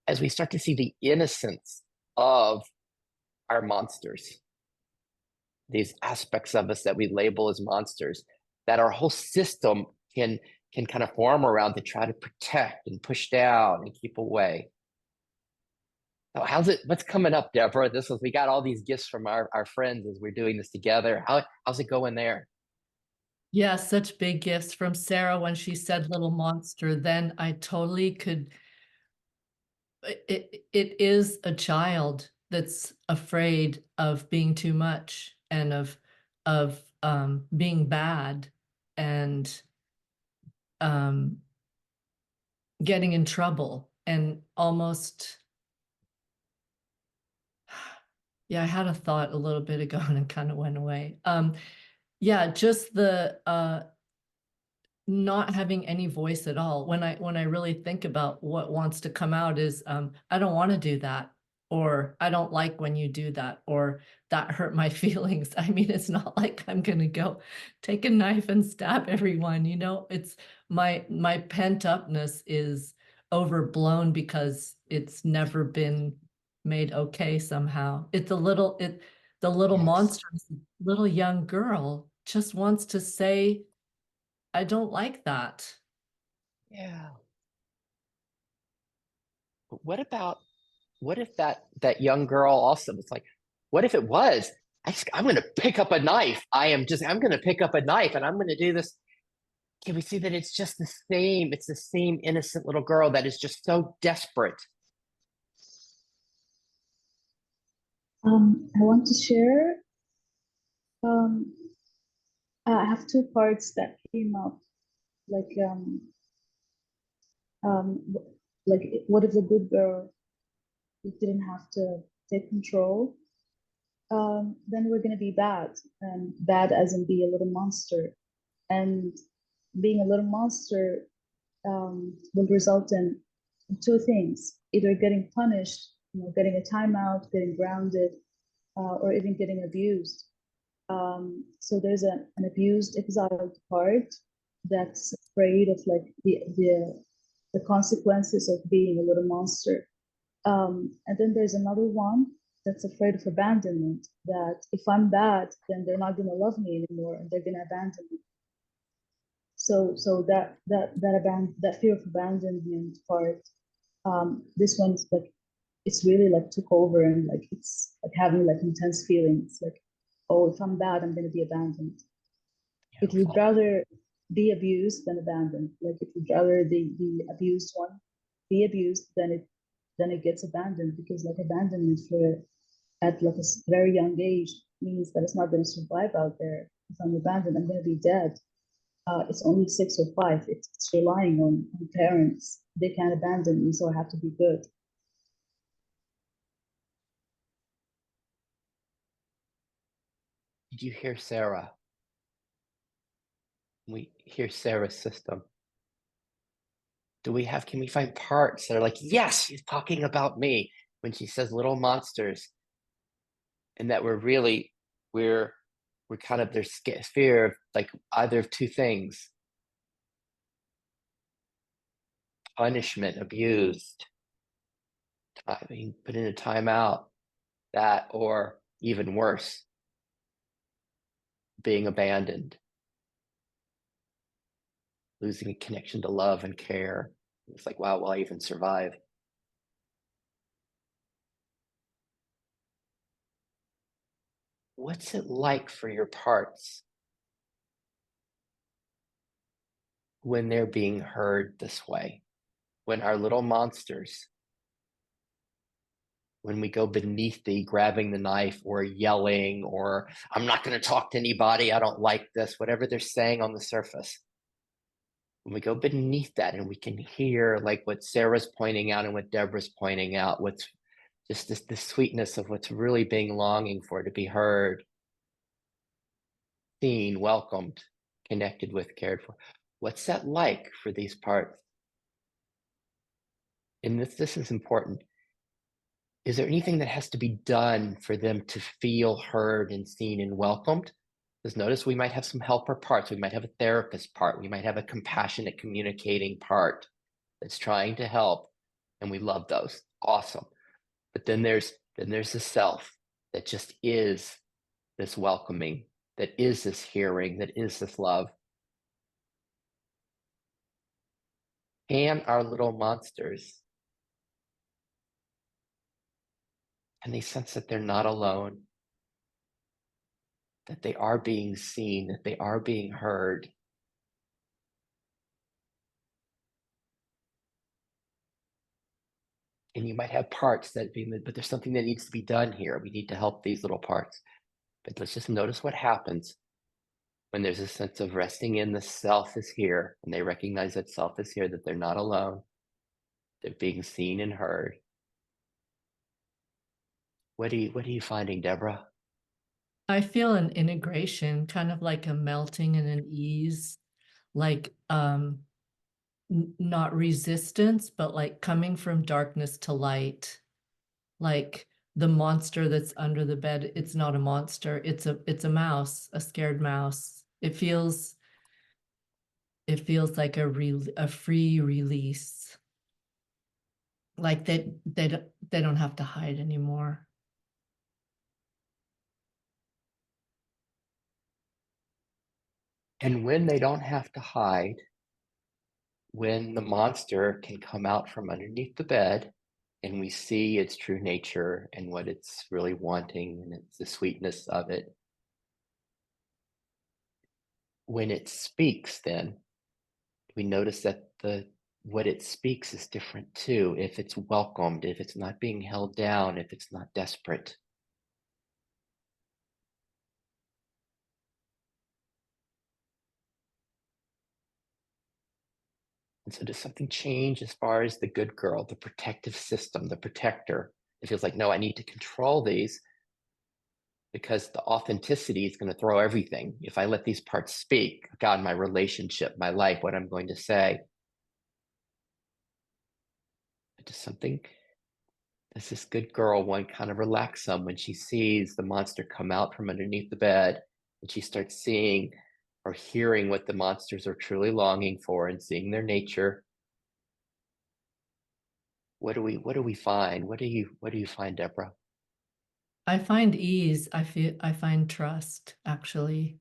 as we start to see the innocence of our monsters, these aspects of us that we label as monsters, that our whole system can kind of form around to try to protect and push down and keep away. So what's coming up, Debra? We got all these gifts from our friends as we're doing this together. How's it going there? Yeah, such big gifts from Sarah when she said little monster. Then I totally could. It is a child that's afraid of being too much and of being bad and getting in trouble, and almost. Yeah, I had a thought a little bit ago and it kind of went away. Yeah, just the not having any voice at all. When I really think about what wants to come out is I don't want to do that. or I don't like when you do that, or that hurt my feelings. I mean, it's not like I'm gonna go take a knife and stab everyone, you know? It's my pent upness is overblown because it's never been made okay somehow. It's a little the little Yes. monster, little young girl just wants to say, I don't like that. Yeah. But what if that young girl also was like, what if it was, I'm going to pick up a knife. I'm going to pick up a knife and I'm going to do this. Can we see that it's just the same? It's the same innocent little girl that is just so desperate. I want to share. I have two parts that came up, like um, like what if the good girl didn't have to take control? Then we're gonna be bad, and bad as in be a little monster. And being a little monster will result in two things: either getting punished, getting a timeout, getting grounded, or even getting abused. So there's an abused, exiled part that's afraid of like the consequences of being a little monster. And then there's another one that's afraid of abandonment, that if I'm bad, then they're not gonna love me anymore and they're gonna abandon me. So that fear of abandonment part, this one's like it's really like took over, and like it's like having like intense feelings like, oh, if I'm bad, I'm gonna be abandoned. It would rather be abused than abandoned. Like it would rather the abused one be abused than it gets abandoned, because like abandonment for at like a very young age means that it's not going to survive out there. If I'm abandoned, I'm going to be dead. It's only 6 or 5. It's relying on parents. They can't abandon me, so I have to be good. Did you hear Sarah? We hear Sarah's system. Can we find parts that are like, yes, she's talking about me when she says little monsters, and that we're kind of there's fear of like either of two things: punishment, abused, being put in a timeout, that, or even worse, being abandoned, losing a connection to love and care. It's like, wow, will I even survive? What's it like for your parts when they're being heard this way? When our little monsters, when we go beneath the grabbing the knife or yelling, or I'm not going to talk to anybody, I don't like this, whatever they're saying on the surface. When we go beneath that and we can hear like what Sarah's pointing out and what Debra's pointing out, what's just the sweetness of what's really being longing for, to be heard, seen, welcomed, connected with, cared for. What's that like for these parts? And this is important. Is there anything that has to be done for them to feel heard and seen and welcomed? Because notice we might have some helper parts. We might have a therapist part. We might have a compassionate communicating part that's trying to help. And we love those. Awesome. But then there's the self that just is this welcoming, that is this hearing, that is this love. And our little monsters, and they sense that they're not alone, that they are being seen, that they are being heard. And you might have parts that but there's something that needs to be done here. We need to help these little parts. But let's just notice what happens when there's a sense of resting in the self is here, and they recognize that self is here, that they're not alone. They're being seen and heard. What are you finding, Debra? I feel an integration, kind of like a melting and an ease, like not resistance, but like coming from darkness to light. like the monster that's under the bed, it's not a monster, it's a mouse, a scared mouse. It feels like a free release. Like they don't have to hide anymore. And when they don't have to hide, when the monster can come out from underneath the bed and we see its true nature and what it's really wanting and it's the sweetness of it, when it speaks, then we notice that what it speaks is different too. If it's welcomed, if it's not being held down, if it's not desperate. And so does something change as far as the good girl, the protective system, the protector? It feels like, no, I need to control these because the authenticity is going to throw everything. If I let these parts speak, God, my relationship, my life, what I'm going to say. Does this good girl one kind of relax some when she sees the monster come out from underneath the bed and she starts seeing or hearing what the monsters are truly longing for and seeing their nature? What do we find? What do you find, Debra? I find ease. I find trust, actually.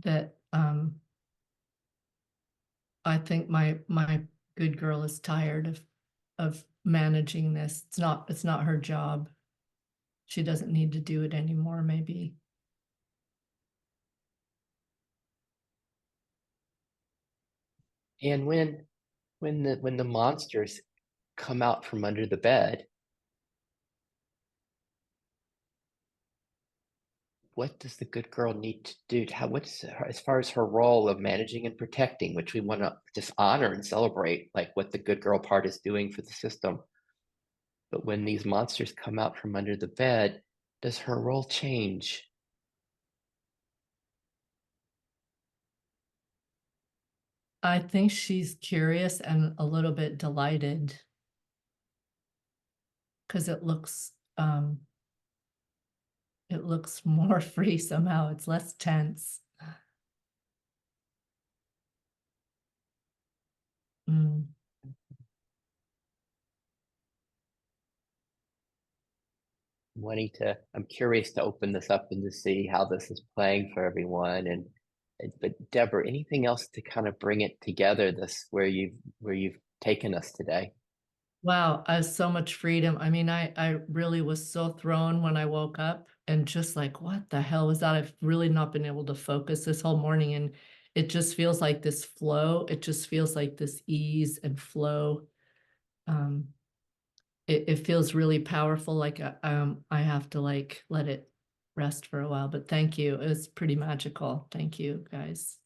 That I think my good girl is tired of managing this. It's not her job. She doesn't need to do it anymore, maybe. And when the monsters come out from under the bed, what does the good girl need to do? What's as far as her role of managing and protecting, which we want to just honor and celebrate, like what the good girl part is doing for the system. But when these monsters come out from under the bed, does her role change? I think she's curious and a little bit delighted because it looks more free somehow. It's less tense. Mm. I'm curious to open this up and to see how this is playing for everyone. But Debra, anything else to kind of bring it together, this where you've taken us today? Wow, I have so much freedom. I mean, I really was so thrown when I woke up and just like, what the hell was that? I've really not been able to focus this whole morning. And it just feels like this flow. It just feels like this ease and flow. It feels really powerful. Like I have to like let it rest for a while. But thank you. It was pretty magical. Thank you, guys.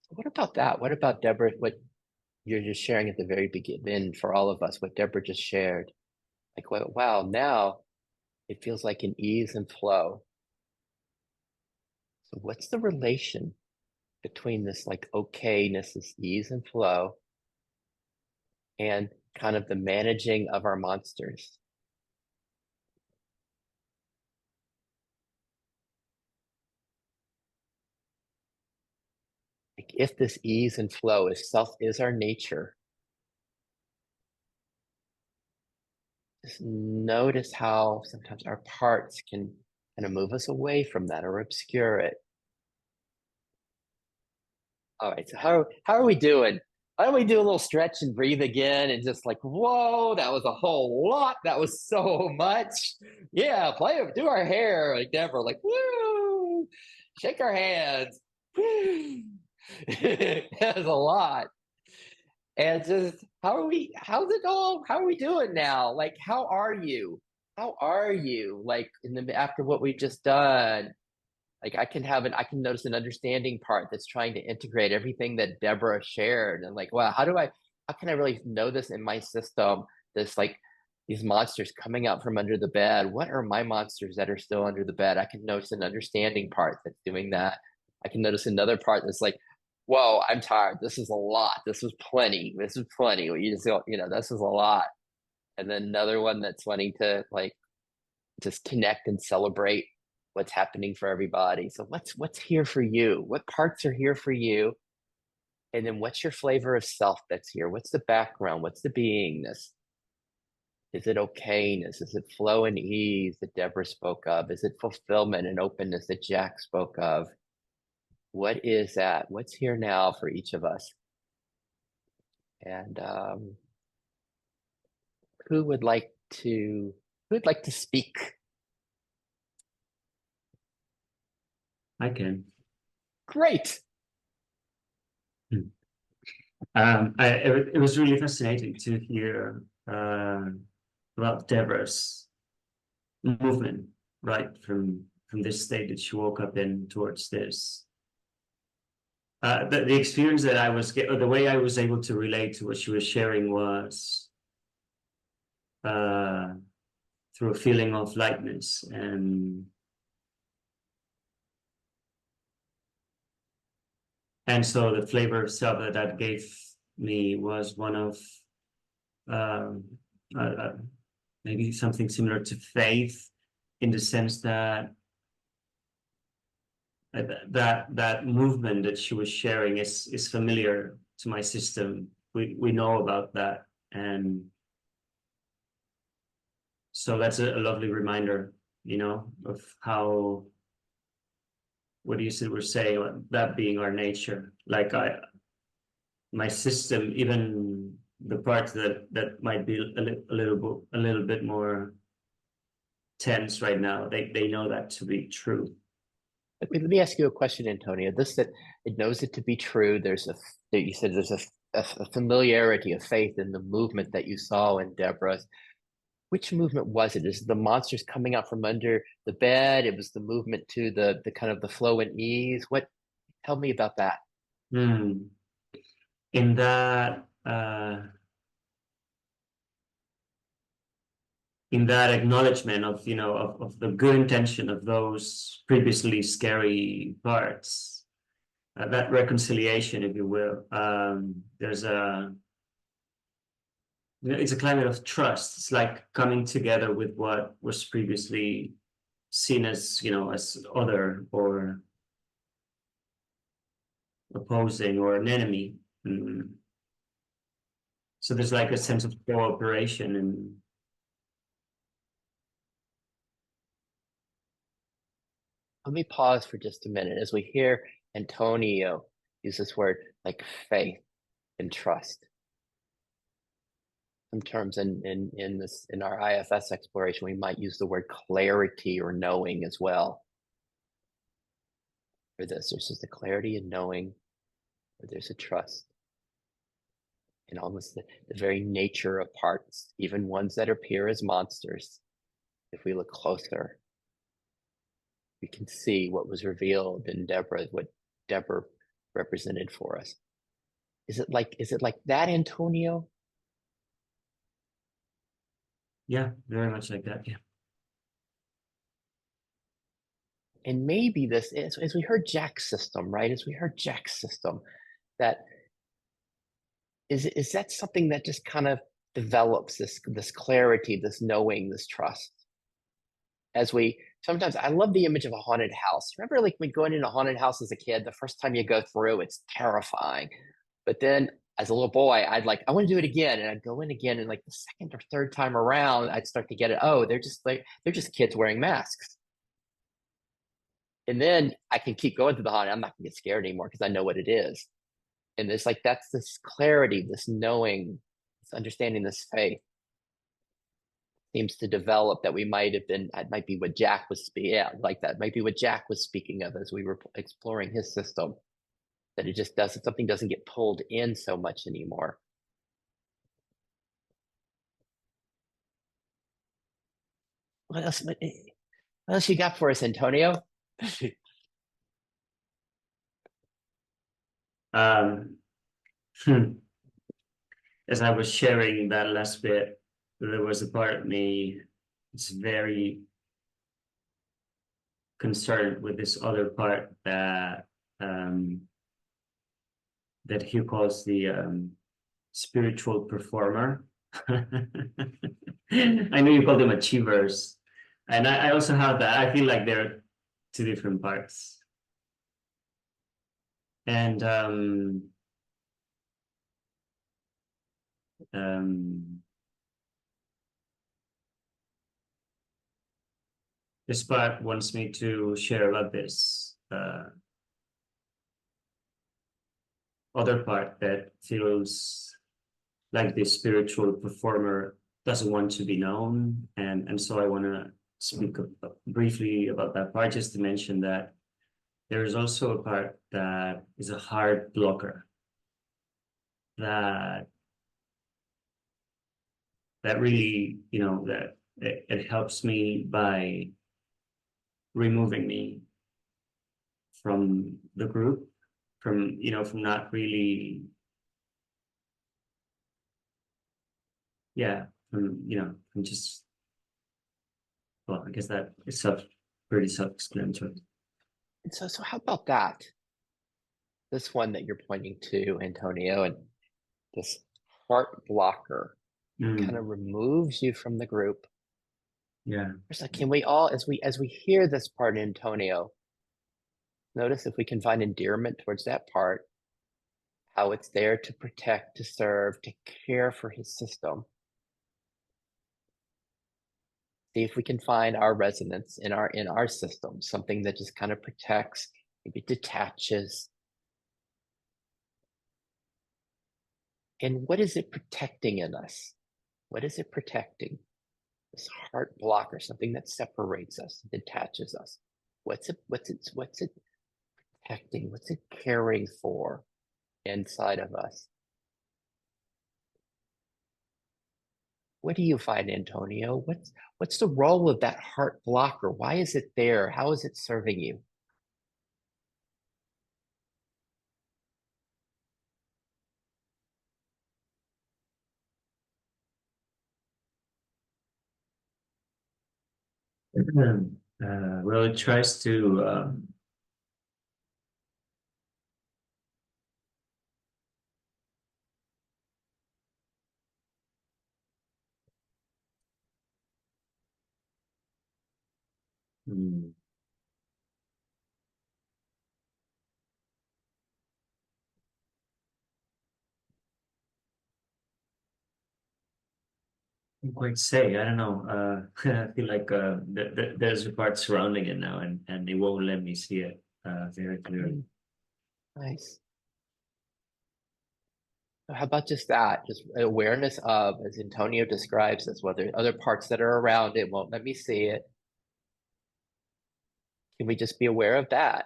What about that? What about Debra? What you're just sharing at the very beginning for all of us, what Debra just shared. Like, wow, now it feels like an ease and flow. So what's the relation between this like okayness, this ease and flow, and kind of the managing of our monsters? Like if this ease and flow is our nature, just notice how sometimes our parts can kind of move us away from that or obscure it. All right, so how are we doing? Why don't we do a little stretch and breathe again and just like, whoa, that was a whole lot. That was so much. Yeah, do our hair like Debra, like, woo, shake our hands. Woo. That was a lot. And just how's it all? How are we doing now? Like, how are you? How are you? Like after what we've just done? Like I can notice an understanding part that's trying to integrate everything that Debra shared. And like, wow, how can I really know this in my system? This like these monsters coming out from under the bed. What are my monsters that are still under the bed? I can notice an understanding part that's doing that. I can notice another part that's like, whoa, I'm tired. This is a lot. This is plenty. This is plenty. You just go, this is a lot. And then another one that's wanting to like just connect and celebrate what's happening for everybody. So what's here for you? What parts are here for you? And then what's your flavor of self that's here? What's the background? What's the beingness? Is it okayness? Is it flow and ease that Deborah spoke of? Is it fulfillment and openness that Jack spoke of? What is that? What's here now for each of us? And who would like to speak? I can. Great. It was really fascinating to hear about Deborah's movement, right, from this state that she woke up in towards this. The experience that I was or the way I was able to relate to what she was sharing was through a feeling of lightness and so the flavor of self that gave me was one of maybe something similar to faith, in the sense that that movement that she was sharing is familiar to my system. We know about that, and so that's a lovely reminder, of how, what you said, we're saying that being our nature. Like my system, even the parts that might be a little bit more tense right now, they know that to be true. Let me ask you a question, Antonio. That it knows it to be true. You said there's a familiarity, of faith in the movement that you saw in Deborah's. Which movement was it? Is it the monsters coming out from under the bed? It was the movement to the kind of the flow and ease. Tell me about that. In that acknowledgement of the good intention of those previously scary parts, that reconciliation, if you will. There's it's a climate of trust. It's like coming together with what was previously seen as as other or opposing or an enemy. So there's like a sense of cooperation. And let me pause for just a minute as we hear Antonio use this word like faith and trust. Sometimes in our IFS exploration, we might use the word clarity or knowing as well. For this, there's just a clarity and knowing, or there's a trust. And almost the very nature of parts, even ones that appear as monsters, if we look closer, we can see what was revealed in Debra, what Debra represented for us. Is it like that, Antonio? Yeah, very much like that. Yeah. And maybe this is, as we heard Jack's system, right? As we heard Jack's system, that is that something that just kind of develops this clarity, this knowing, this trust. As we sometimes, I love the image of a haunted house. Remember, like when going into a haunted house as a kid, the first time you go through, it's terrifying. But then as a little boy, I want to do it again. And I'd go in again. And like the second or third time around, I'd start to get it. Oh, they're just kids wearing masks. And then I can keep going to the haunted. I'm not gonna get scared anymore because I know what it is. And it's like, that's this clarity, this knowing, this understanding, this faith seems to develop that we might have been, that might be what Jack was speaking, like that might be what Jack was speaking of as we were exploring his system, that it just doesn't, something doesn't get pulled in so much anymore. What else you got for us, Antonio? As I was sharing that last bit, there was a part of me that's very concerned with this other part that that he calls the spiritual performer. I know you call them achievers, and I also have that. I feel like they're two different parts. And this part wants me to share about this other part that feels like the spiritual performer doesn't want to be known, and so I want to speak briefly about that part, just to mention that there is also a part that is a hard blocker that really, you know, that it helps me by removing me from the group, from, you know, from not really, from, you know, from just, well, I guess that is pretty self-explanatory. And so how about that? This one that you're pointing to, Antonio, and this heart blocker kind of removes you from the group. Yeah. So can we all, as we hear this part, Antonio, notice if we can find endearment towards that part, how it's there to protect, to serve, to care for his system. See if we can find our resonance in our system, something that just kind of protects, maybe detaches. And what is it protecting in us? What is it protecting? This heart blocker, something that separates us, detaches us. What's it protecting? What's it caring for inside of us? What do you find, Antonio? What's the role of that heart blocker? Why is it there? How is it serving you? Well, it tries to can't quite say. I don't know. I feel like there's a part surrounding it now, and it won't let me see it very clearly. Nice. So how about just that? Just awareness of, as Antonio describes this, whether other parts that are around it won't let me see it. Can we just be aware of that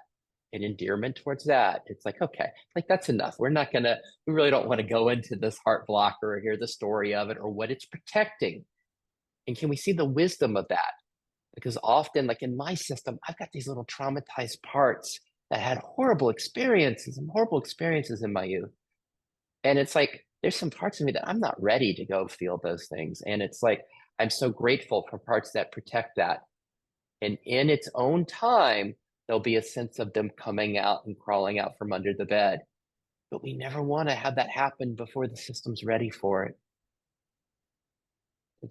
and endearment towards that? It's like, okay, like that's enough. We really don't want to go into this heart blocker or hear the story of it or what it's protecting. And can we see the wisdom of that? Because often, like in my system, I've got these little traumatized parts that had horrible experiences in my youth. And it's like, there's some parts of me that I'm not ready to go feel those things. And it's like, I'm so grateful for parts that protect that. And in its own time, there'll be a sense of them coming out and crawling out from under the bed. But we never want to have that happen before the system's ready for it. And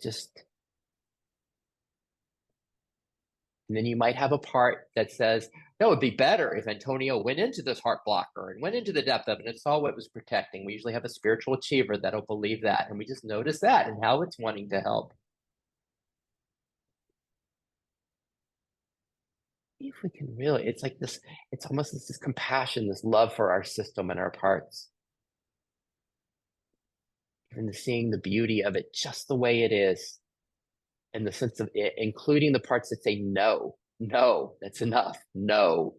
then you might have a part that says, no, it would be better if Antonio went into this heart blocker and went into the depth of it and saw what it was protecting. We usually have a spiritual achiever that'll believe that. And we just notice that and how it's wanting to help. If we can really, it's like this, it's almost this compassion, this love for our system and our parts. And seeing the beauty of it just the way it is. In the sense of it, including the parts that say no, that's enough. No,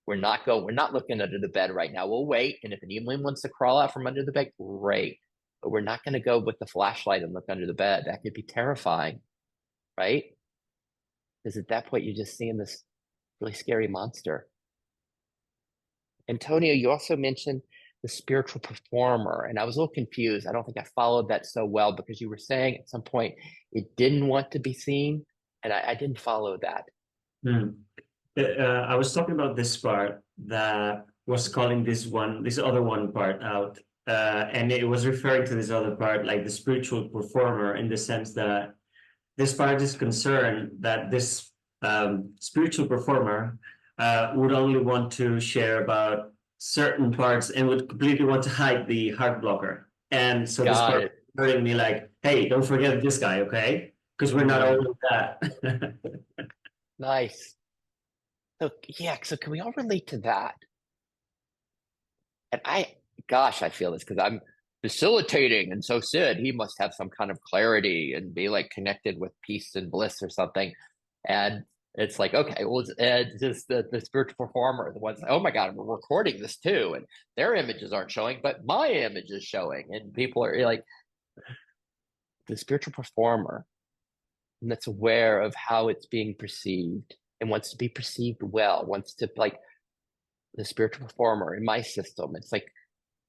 we're not looking under the bed right now. We'll wait. And if anyone wants to crawl out from under the bed, great. But we're not going to go with the flashlight and look under the bed. That could be terrifying, right? Because at that point, you're just seeing this really scary monster. Antonio, you also mentioned the spiritual performer, and I was a little confused. I don't think I followed that so well because you were saying at some point it didn't want to be seen, and I didn't follow that. I was talking about this part that was calling this other one part out. And it was referring to this other part, like the spiritual performer, in the sense that this part is concerned that this spiritual performer would only want to share about certain parts and would completely want to hide the heart blocker. And so this Got part it. hurting me like, hey, don't forget this guy, okay? Because we're not all in that. Nice. So yeah, so can we all relate to that? And gosh, I feel this because I'm facilitating, and so Sid, he must have some kind of clarity and be like connected with peace and bliss or something. And it's like, okay, well, it's just the spiritual performer, the ones, oh my God, we're recording this too, and their images aren't showing, but my image is showing, and people are like, the spiritual performer, and that's aware of how it's being perceived and wants to be perceived well, wants to like the spiritual performer in my system. It's like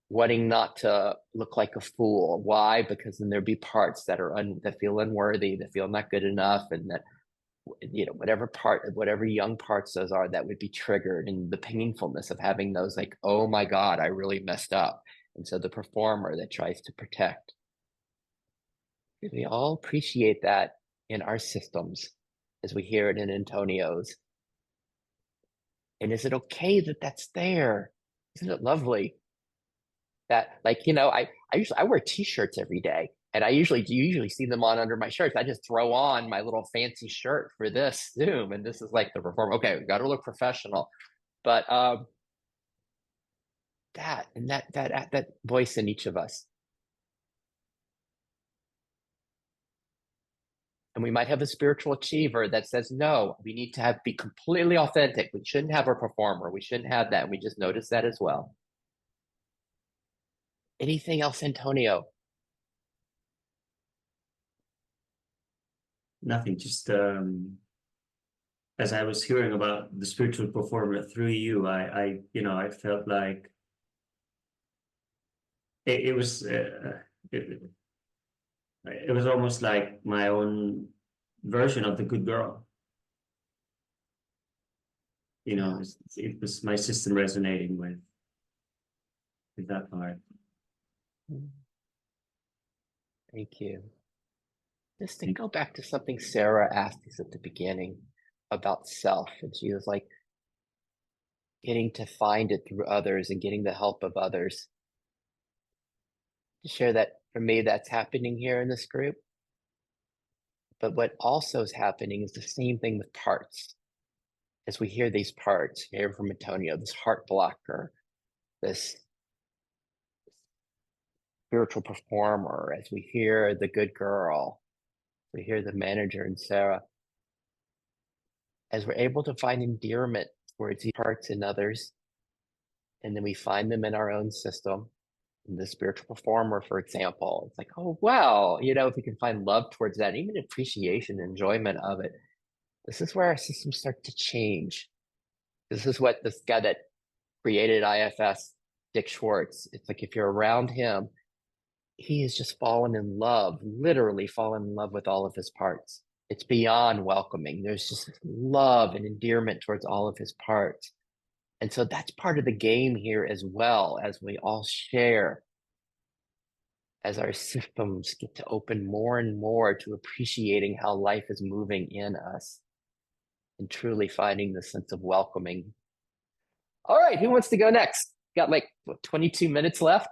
wanting not to look like a fool. Why? Because then there'd be parts that are that feel unworthy, that feel not good enough, and that whatever young parts those are, that would be triggered, and the painfulness of having those like, oh my God, I really messed up. And so the performer that tries to protect. We all appreciate that in our systems as we hear it in Antonio's. And is it okay that that's there? Isn't it lovely? That like, I wear t-shirts every day, and you usually see them on under my shirts. I just throw on my little fancy shirt for this Zoom, and this is like the perform. Okay, we got to look professional, but that voice in each of us, and we might have a spiritual achiever that says, no, we need to be completely authentic. We shouldn't have a performer. We shouldn't have that. And we just notice that as well. Anything else, Antonio? Nothing, just as I was hearing about the spiritual performer through you, I felt like it was it was almost like my own version of the good girl. It was my system resonating with that part. Thank you. Just to go back to something Sarah asked us at the beginning about self, and she was like, getting to find it through others and getting the help of others. To share that for me, that's happening here in this group. But what also is happening is the same thing with parts. As we hear these parts, hear from Antonio, this heart blocker, this spiritual performer, as we hear the good girl, we hear the manager and Sarah, as we're able to find endearment towards these parts in others, and then we find them in our own system. In the spiritual performer, for example, it's like, oh, wow, if we can find love towards that, even appreciation, enjoyment of it, this is where our systems start to change. This is what this guy that created IFS, Dick Schwartz, it's like if you're around him, he has just fallen in love, literally fallen in love with all of his parts. It's beyond welcoming. There's just love and endearment towards all of his parts. And so that's part of the game here as well, as we all share, as our systems get to open more and more to appreciating how life is moving in us and truly finding the sense of welcoming. All right, who wants to go next? Got like 22 minutes left.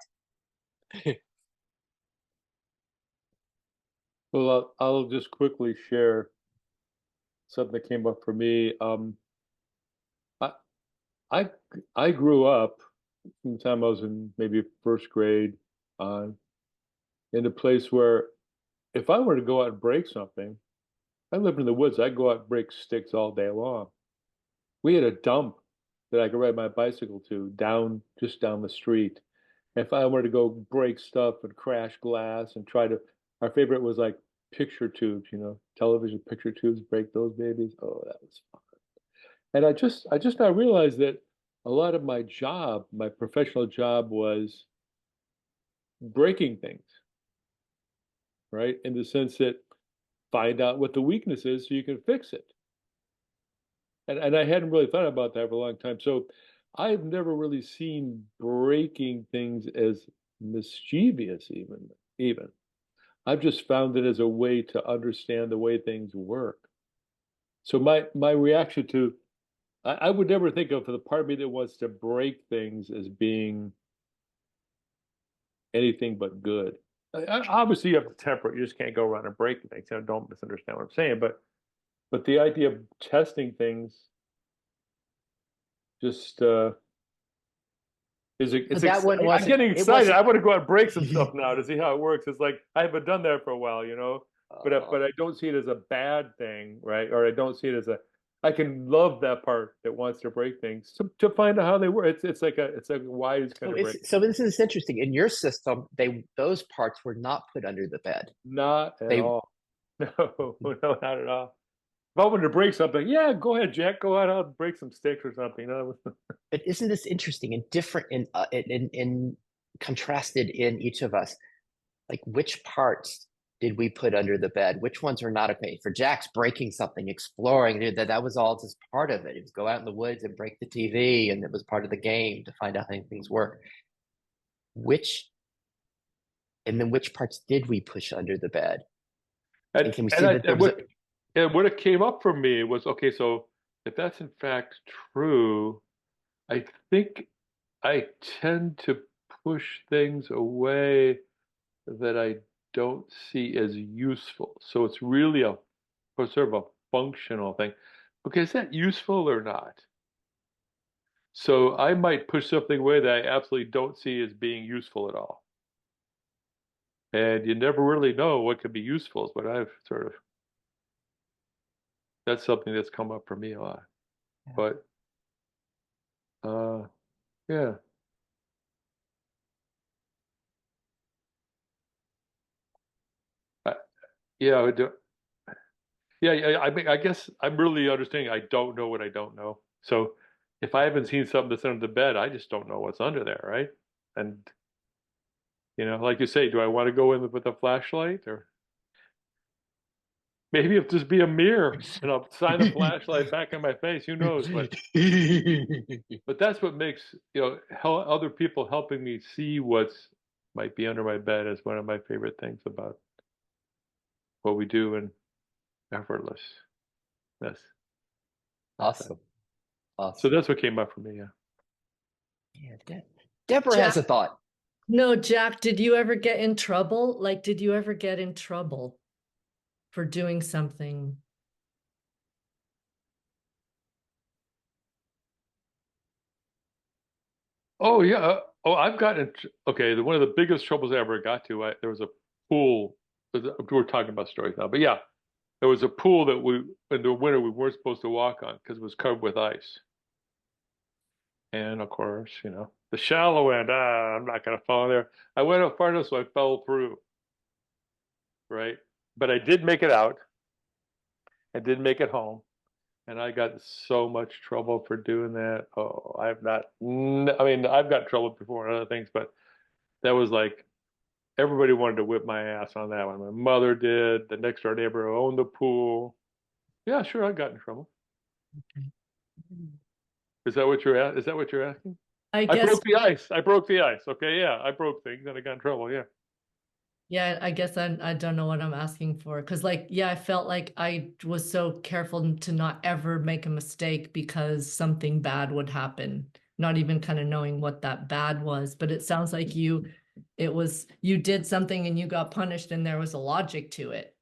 Well, I'll just quickly share something that came up for me. I grew up from the time I was in maybe first grade on in a place where if I were to go out and break something, I lived in the woods, I'd go out and break sticks all day long. We had a dump that I could ride my bicycle to just down the street. If I were to go break stuff and crash glass and our favorite was like picture tubes, television picture tubes, break those babies. Oh, that was fun. And I just now realized that a lot of my professional job was breaking things, right? In the sense that find out what the weakness is so you can fix it. And I hadn't really thought about that for a long time. So I've never really seen breaking things as mischievous, even. I've just found it as a way to understand the way things work. So my reaction to I would never think of the part of me that wants to break things as being anything but good. Obviously, you have to temper it. You just can't go around and break things. You know, don't misunderstand what I'm saying. But the idea of testing things just So that one I'm wasn't, getting it excited. wasn't. I want to go out and break some stuff now to see how it works. It's like I haven't done that for a while, you know. But I don't see it as a bad thing, right? Or I don't see it as a. I can love that part that wants to break things to find out how they work. It's like why is So going to break? so this is interesting. In your system, those parts were not put under the bed. Not at They all. No, no, not at all. If I wanted to break something, yeah, go ahead, Jack. Go out and break some sticks or something. No. But isn't this interesting and different in contrasted in each of us? Like which parts did we put under the bed? Which ones are not okay? For Jack's breaking something, exploring, that was all just part of it. It was go out in the woods and break the TV, and it was part of the game to find out how things work. Which and then which parts did we push under the bed? And can we see that there was And what it came up for me was, okay, so if that's in fact true, I think I tend to push things away that I don't see as useful. So it's really a sort of a functional thing. Okay, is that useful or not? So I might push something away that I absolutely don't see as being useful at all. And you never really know what could be useful, but I've sort of that's something that's come up for me a lot. Yeah. But yeah. I, yeah, I mean, I guess I'm really understanding I don't know what I don't know. So if I haven't seen something that's under the bed, I just don't know what's under there, right? And like you say, do I want to go in with a flashlight, or maybe it'll just be a mirror and I'll shine a flashlight back in my face? Who knows? But that's what makes other people helping me see what's might be under my bed is one of my favorite things about what we do in effortlessness. awesome. So Awesome. that's what came up for me. Yeah, Deborah has a thought. No, Jack, did you ever get in trouble? Like, did you ever get in trouble for doing something? Oh yeah. Oh, I've gotten okay. One of the biggest troubles I ever got to, there was a pool. We're talking about stories now, but yeah, there was a pool that in the winter we weren't supposed to walk on because it was covered with ice. And of course, the shallow end. I'm not gonna fall in there. I went up far enough so I fell through. Right, but I did make it out. I did make it home. And I got so much trouble for doing that. Oh, I've not. I mean, I've got trouble before and other things, but that was like everybody wanted to whip my ass on that one. My mother did. The next door neighbor who owned the pool. Yeah, sure, I got in trouble. Is that what you're at? Is that what you're asking? I I guess, broke the ice. I broke the ice. Okay, yeah, I broke things and I got in trouble. Yeah. yeah, I guess I don't know what I'm asking for. Because like, yeah, I felt like I was so careful to not ever make a mistake because something bad would happen, not even kind of knowing what that bad was. But it sounds like you did something and you got punished and there was a logic to it.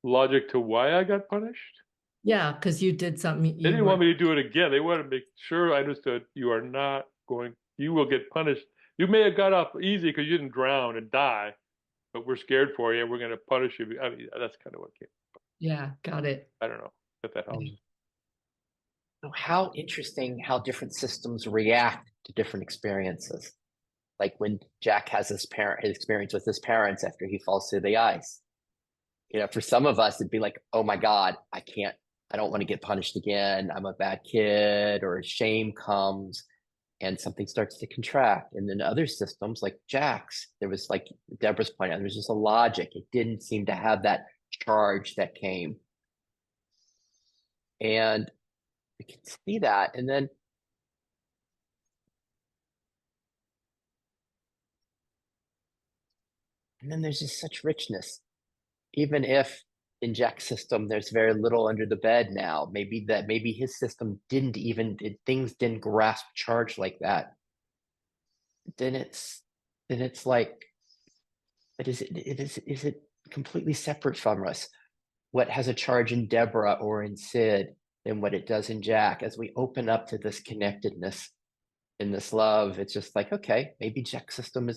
Logic to why I got punished? Yeah, because you did something. They didn't want me to do it again. They wanted to make sure I understood you are not going, you will get punished. You may have got off easy because you didn't drown and die, but we're scared for you and we're going to punish you. I mean, that's kind of what came. Yeah, got it. I don't know if that helps. How interesting how different systems react to different experiences. Like when Jack has his experience with his parents after he falls through the ice. For some of us, it'd be like, oh my God, I don't want to get punished again. I'm a bad kid, or shame comes and something starts to contract. And then other systems like Jack's, there was like Deborah's point out, there's just a logic. It didn't seem to have that charge that came. And we can see that. And then And then there's just such richness. Even if in Jack's system, there's very little under the bed now. Maybe his system things didn't grasp charge like that. Then it's like, but is it completely separate from us? What has a charge in Deborah or in Sid than what it does in Jack? As we open up to this connectedness in this love, it's just like, okay, maybe Jack's system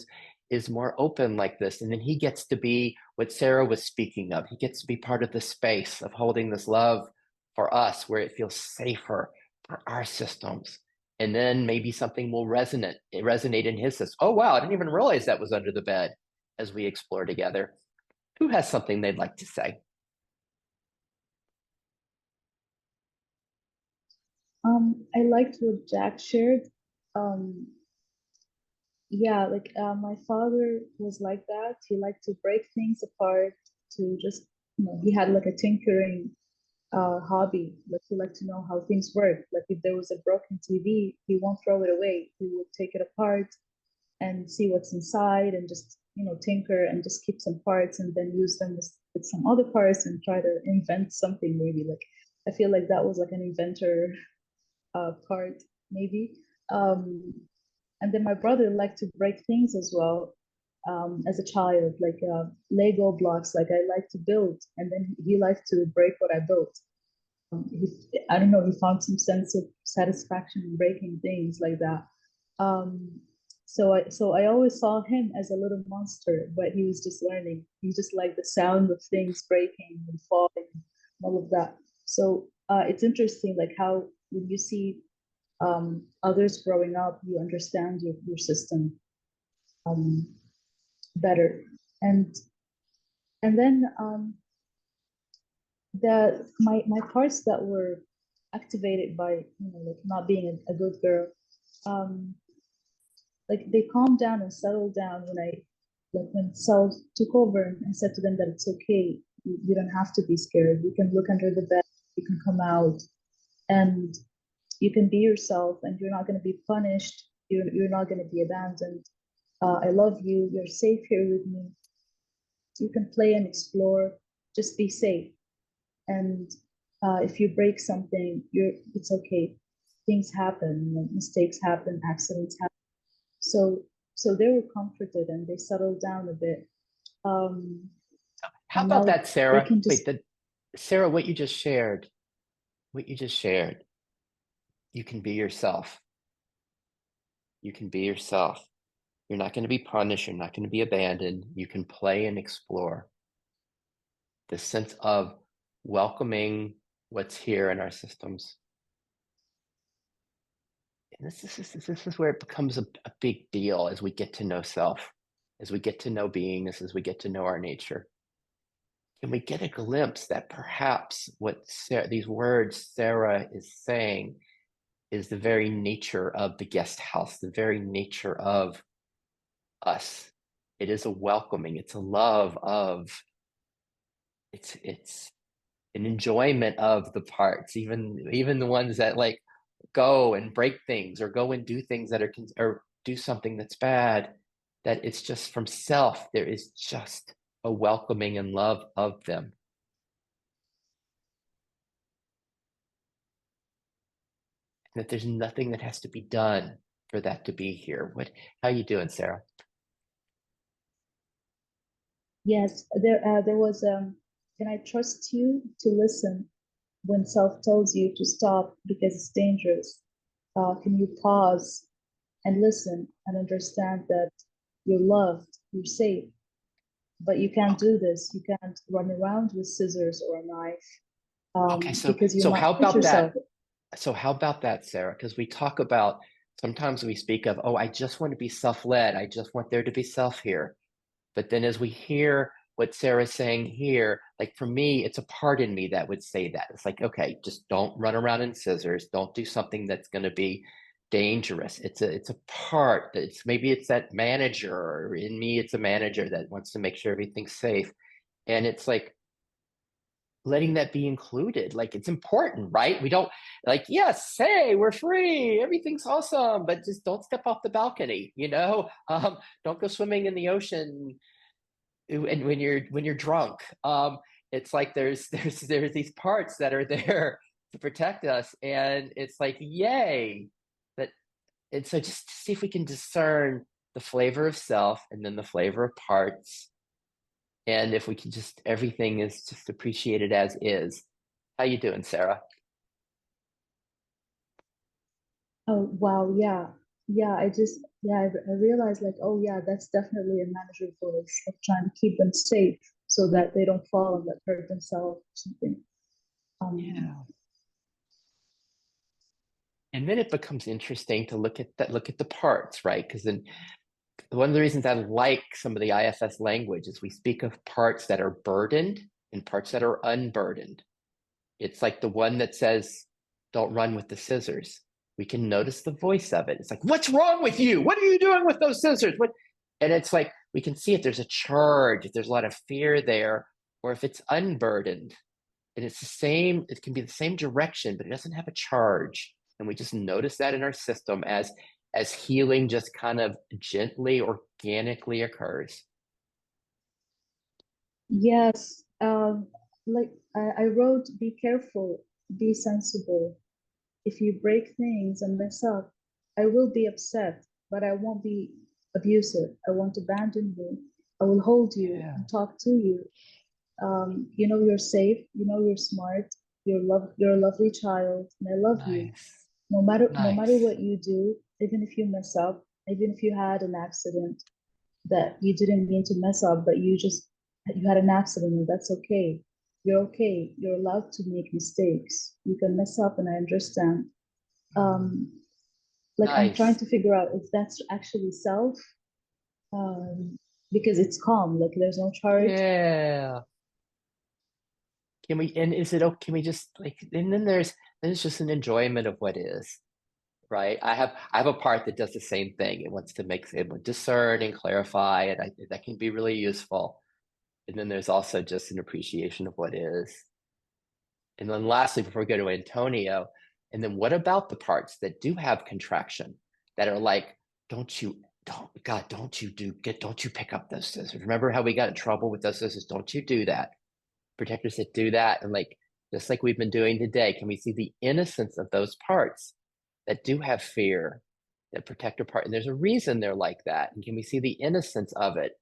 is more open like this. And then he gets to be what Sarah was speaking of. He gets to be part of the space of holding this love for us where it feels safer for our systems. And then maybe something will resonate in his system. Oh, wow, I didn't even realize that was under the bed as we explore together. Who has something they'd like to say? I liked what Jack shared. Um, yeah, like my father was like that. He liked to break things apart to just, he had like a tinkering hobby. Like he liked to know how things work. Like if there was a broken TV, he won't throw it away. He would take it apart and see what's inside and just, tinker and just keep some parts and then use them with some other parts and try to invent something maybe. Like I feel like that was like an inventor part maybe. And then my brother liked to break things as well as a child, like Lego blocks. Like I like to build, and then he liked to break what I built. I don't know. He found some sense of satisfaction in breaking things like that. So I always saw him as a little monster, but he was just learning. He just liked the sound of things breaking and falling, and all of that. So it's interesting, like how when you see others growing up, you understand your system better. And then my parts that were activated by like not being a good girl, like they calmed down and settled down when Sal took over and said to them that it's okay, you don't have to be scared, you can look under the bed, you can come out, and you can be yourself, and you're not going to be punished, you're not going to be abandoned. I love you, you're safe here with me, you can play and explore, just be safe. And if you break something, it's okay, things happen, mistakes happen, accidents happen. So they were comforted and they settled down a bit. How and about now that, they Sarah? can just Sarah, what you just shared, you can be yourself. You can be yourself. You're not going to be punished. You're not going to be abandoned. You can play and explore. The sense of welcoming what's here in our systems. And this is where it becomes a big deal as we get to know self, as we get to know beingness, as we get to know our nature. Can we get a glimpse that perhaps what these words Sarah is saying is the very nature of the guest house, the very nature of us? It is a welcoming, it's a love of, it's an enjoyment of the parts, even the ones that like go and break things or go and do things that are or do something that's bad, that it's just from self. There is just a welcoming and love of them. That there's nothing that has to be done for that to be here. How you doing, Sarah? yes, there was can I trust you to listen when self tells you to stop because it's dangerous? Can you pause and listen and understand that you're loved, you're safe, but you can't do this. You can't run around with scissors or a knife Okay, so because you so might how hurt about that? yourself. So how about that, Sarah? Because we talk about, sometimes we speak of, oh, I just want to be self-led. I just want there to be self here. But then as we hear what Sarah's saying here, like for me, it's a part in me that would say that. It's like, okay, just don't run around in scissors. Don't do something that's going to be dangerous. It's a part that's, maybe it's that manager, or in me, it's a manager that wants to make sure everything's safe. And it's like, letting that be included. Like it's important, right? We don't like, yes, hey, we're free, everything's awesome, but just don't step off the balcony, don't go swimming in the ocean and when you're drunk, it's like there's these parts that are there to protect us, and it's like, yay. That And so just to see if we can discern the flavor of self and then the flavor of parts, and if we can just, everything is just appreciated as is. How you doing, Sarah? Oh, wow. Yeah. Yeah. I realized like, oh, yeah, that's definitely a manager's voice of trying to keep them safe so that they don't fall and that hurt themselves or something. Yeah. And then it becomes interesting to look at the parts, right? Because then one of the reasons I like some of the IFS language is we speak of parts that are burdened and parts that are unburdened. It's like the one that says, don't run with the scissors. We can notice the voice of it. It's like, what's wrong with you? What are you doing with those scissors? What? And it's like, we can see if there's a charge, if there's a lot of fear there, or if it's unburdened. And it's the same, it can be the same direction, but it doesn't have a charge. And we just notice that in our system as healing just kind of gently, organically occurs. Yes. Like I wrote, be careful, be sensible. If you break things and mess up, I will be upset, but I won't be abusive. I won't abandon you. I will hold you Yeah. and talk to you. You know you're safe. You know you're smart. You're a lovely child, and I love you. Nice. No matter Nice. what you do, even if you mess up, even if you had an accident that you didn't mean to mess up, but you had an accident, and that's okay. You're okay. You're allowed to make mistakes. You can mess up, and I understand. Um, like I'm trying Nice. to figure out if that's actually self, um, because it's calm. Like there's no charge. Yeah. Can we, and is it, can we just like, and then there's just an enjoyment of what is, right? I have a part that does the same thing. It wants to it will discern and clarify, and that can be really useful. And then there's also just an appreciation of what is. And then lastly, before we go to Antonio, and then what about the parts that do have contraction, that are like, don't you pick up those scissors. Remember how we got in trouble with those scissors? Don't you do that. Protectors that do that. And like, just like we've been doing today, can we see the innocence of those parts that do have fear, that protector part? And there's a reason they're like that. And can we see the innocence of it?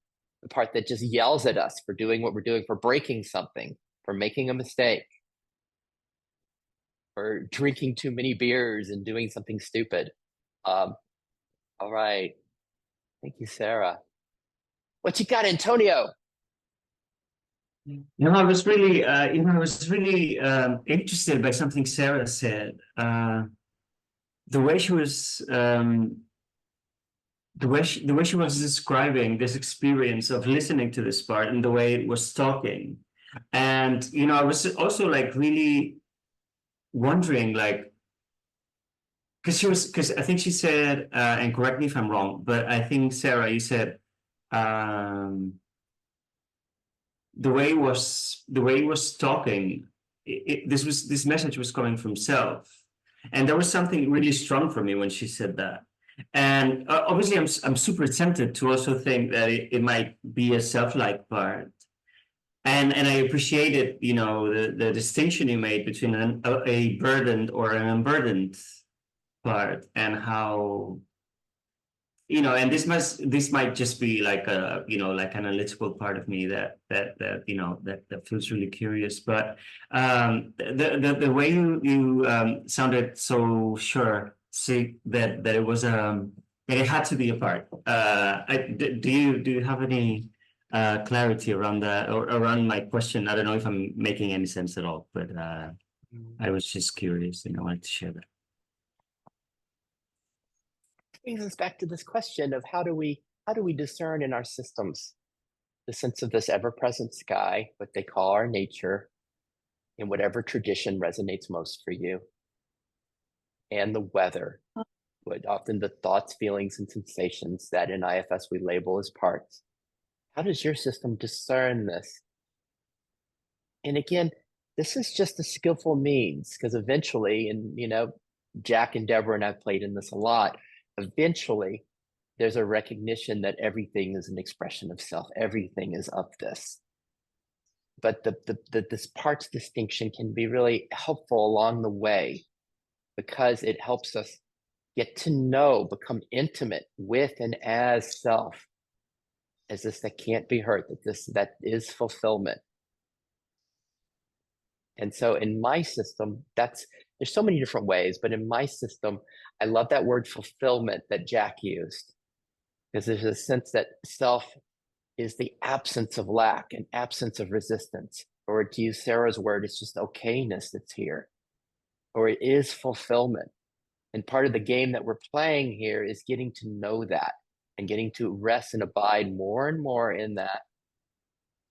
The part that just yells at us for doing what we're doing, for breaking something, for making a mistake, for drinking too many beers and doing something stupid. All right. Thank you, Sarah. What you got, Antonio? I was really interested by something Sarah said. The way she was, the way she was describing this experience of listening to this part and the way it was talking, and I was also like really wondering, like, because I think she said, and correct me if I'm wrong, but I think Sarah, you said, um, the way he was talking, this message was coming from self, and there was something really strong for me when she said that. And obviously, I'm super tempted to also think that it might be a self-like part, and I appreciated the distinction you made between a burdened or an unburdened part, and how and this might just be like a like analytical part of me that feels really curious. But the way you sounded so sure, say that it was that it had to be a part. Do you have any clarity around that, or around my question? I don't know if I'm making any sense at all, but I was just curious and I wanted to share that. Brings us back to this question of how do we discern in our systems the sense of this ever-present sky, what they call our nature, in whatever tradition resonates most for you, and the weather, what often the thoughts, feelings, and sensations that in IFS we label as parts. How does your system discern this? And again, this is just a skillful means, because eventually, and Jack and Debra and I've played in this a lot, eventually there's a recognition that everything is an expression of self. Everything is of this. But this parts distinction can be really helpful along the way because it helps us get to know, become intimate with and as self, as this that can't be hurt, that is fulfillment. And so in my system, there's so many different ways, but in my system, I love that word fulfillment that Jack used, because there's a sense that self is the absence of lack and absence of resistance. Or to use Sarah's word, it's just okayness that's here, or it is fulfillment. And part of the game that we're playing here is getting to know that and getting to rest and abide more and more in that.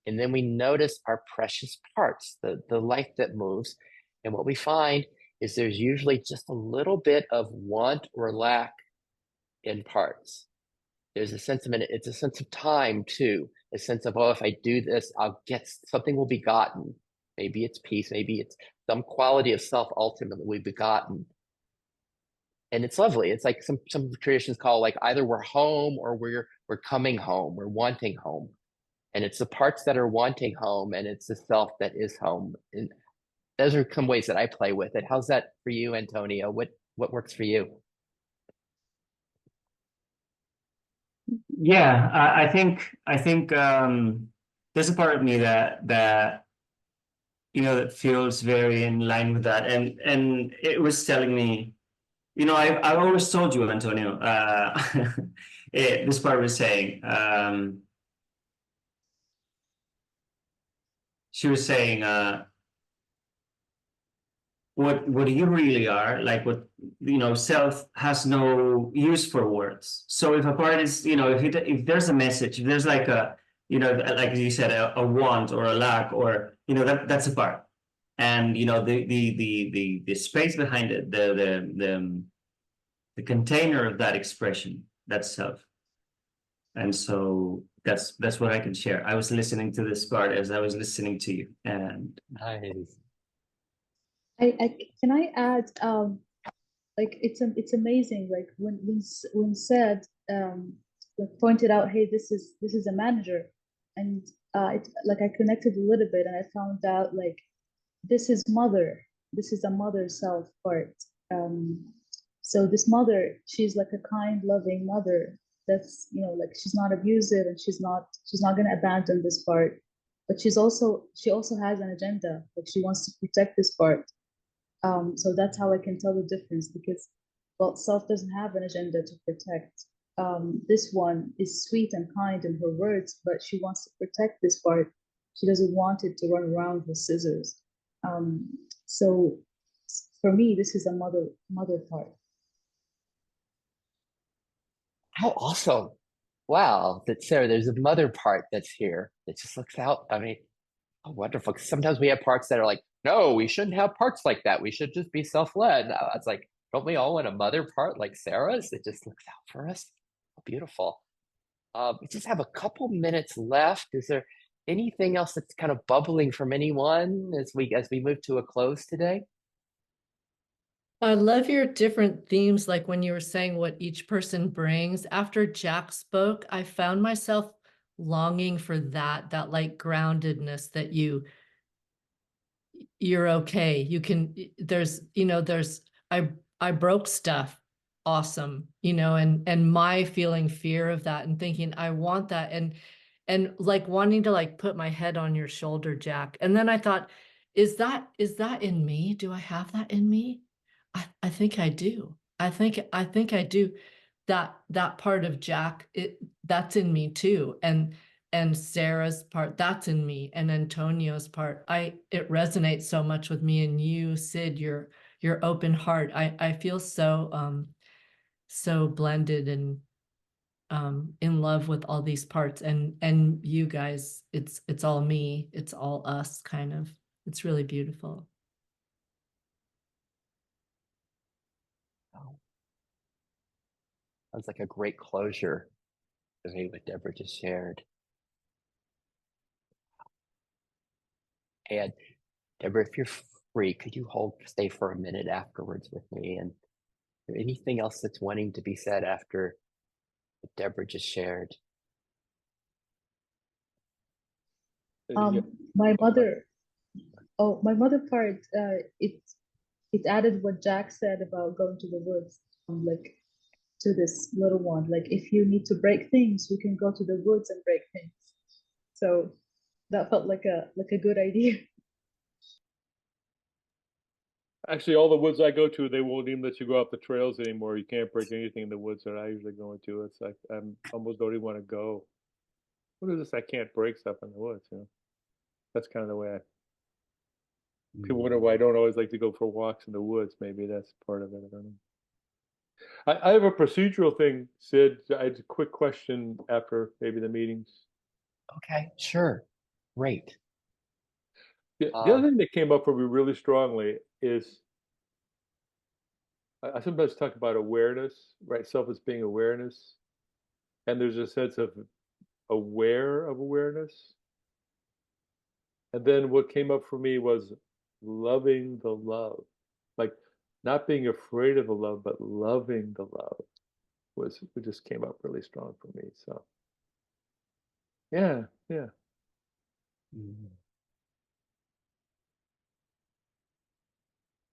And then we notice our precious parts, the life that moves. And what we find is there's usually just a little bit of want or lack in parts. There's a sense of it, it's a sense of time too, a sense of, oh, if I do this, I'll get something will be gotten. Maybe it's peace, maybe it's some quality of self ultimately begotten. And it's lovely. It's like some traditions call like either we're home or we're coming home, we're wanting home. And it's the parts that are wanting home and it's the self that is home. And those are some ways that I play with it. How's that for you, Antonio? What works for you? Yeah, I think there's a part of me that that feels very in line with that, and it was telling me, I always told you, Antonio, this part was saying, she was saying, what you really are, like what self has no use for words. So if a part is, if there's a message, if there's like a, like you said, a want or a lack, or that's a part, and the space behind it, the container of that expression, that's self. And so that's what I can share. I was listening to this part as I was listening to you, and Nice. Can I add, like it's amazing, like when said, like pointed out, hey, this is a manager, and like I connected a little bit and I found out like this is a mother self part. So this mother, she's like a kind, loving mother that's, like she's not abusive and she's not going to abandon this part, but she also has an agenda, like she wants to protect this part. So that's how I can tell the difference, because, well, self doesn't have an agenda to protect. This one is sweet and kind in her words, but she wants to protect this part. She doesn't want it to run around with scissors. So for me, this is a mother part. How awesome. Wow. That Sarah, there's a mother part that's here that just looks out. I mean, oh, wonderful. 'Cause sometimes we have parts that are like, no, we shouldn't have parts like that. We should just be self-led. No, it's like, don't we all want a mother part like Sarah's that just looks out for us? Oh, beautiful. We just have a couple minutes left. Is there anything else that's kind of bubbling from anyone as we move to a close today? I love your different themes, like when you were saying what each person brings. After Jack spoke, I found myself longing for that like groundedness that you're okay. You can, I broke stuff. Awesome. And my feeling fear of that and thinking, I want that. And like wanting to like put my head on your shoulder, Jack. And then I thought, is that in me? Do I have that in me? I think I do. I think I do. That part of Jack, that's in me too. And Sarah's part, that's in me. And Antonio's part, it resonates so much with me. And you, Sid, your open heart. I feel so so blended and in love with all these parts. And you guys, it's all me, it's all us, kind of. It's really beautiful. Oh, sounds like a great closure to me what Deborah just shared. And Deborah, if you're free, could you stay for a minute afterwards with me? And is there anything else that's wanting to be said after what Deborah just shared? My mother. Oh, my mother part. It added what Jack said about going to the woods. Like to this little one. Like if you need to break things, you can go to the woods and break things. So that felt like a good idea. Actually, all the woods I go to, they won't even let you go off the trails anymore. You can't break anything in the woods that I usually go into. It's like I'm almost don't even want to go. What is this? I can't break stuff in the woods. You know, that's kind of the way I. People wonder why I don't always like to go for walks in the woods. Maybe that's part of it. I don't know. I have a procedural thing, Sid. I had a quick question after maybe the meetings. Okay, sure. Great. The other thing that came up for me really strongly is I sometimes talk about awareness, right? Self as being awareness. And there's a sense of aware of awareness. And then what came up for me was loving the love. Like not being afraid of the love, but loving the love was it just came up really strong for me. So yeah.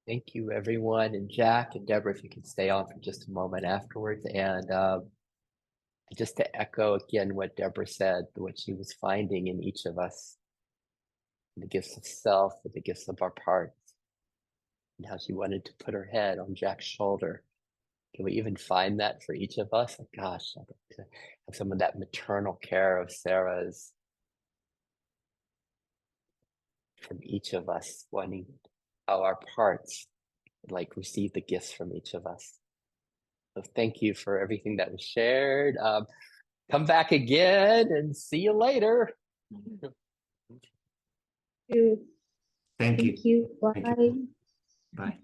Thank you, everyone. And Jack and Deborah, if you can stay on for just a moment afterwards. And just to echo again what Deborah said, what she was finding in each of us, the gifts of self, and the gifts of our parts, and how she wanted to put her head on Jack's shoulder. Can we even find that for each of us? Like, gosh, I'd like to have some of that maternal care of Sarah's from each of us, wanting how our parts like receive the gifts from each of us. So thank you for everything that was shared. Come back again and see you later. Thank you. Thank you. Thank you. Thank Bye. you. Bye.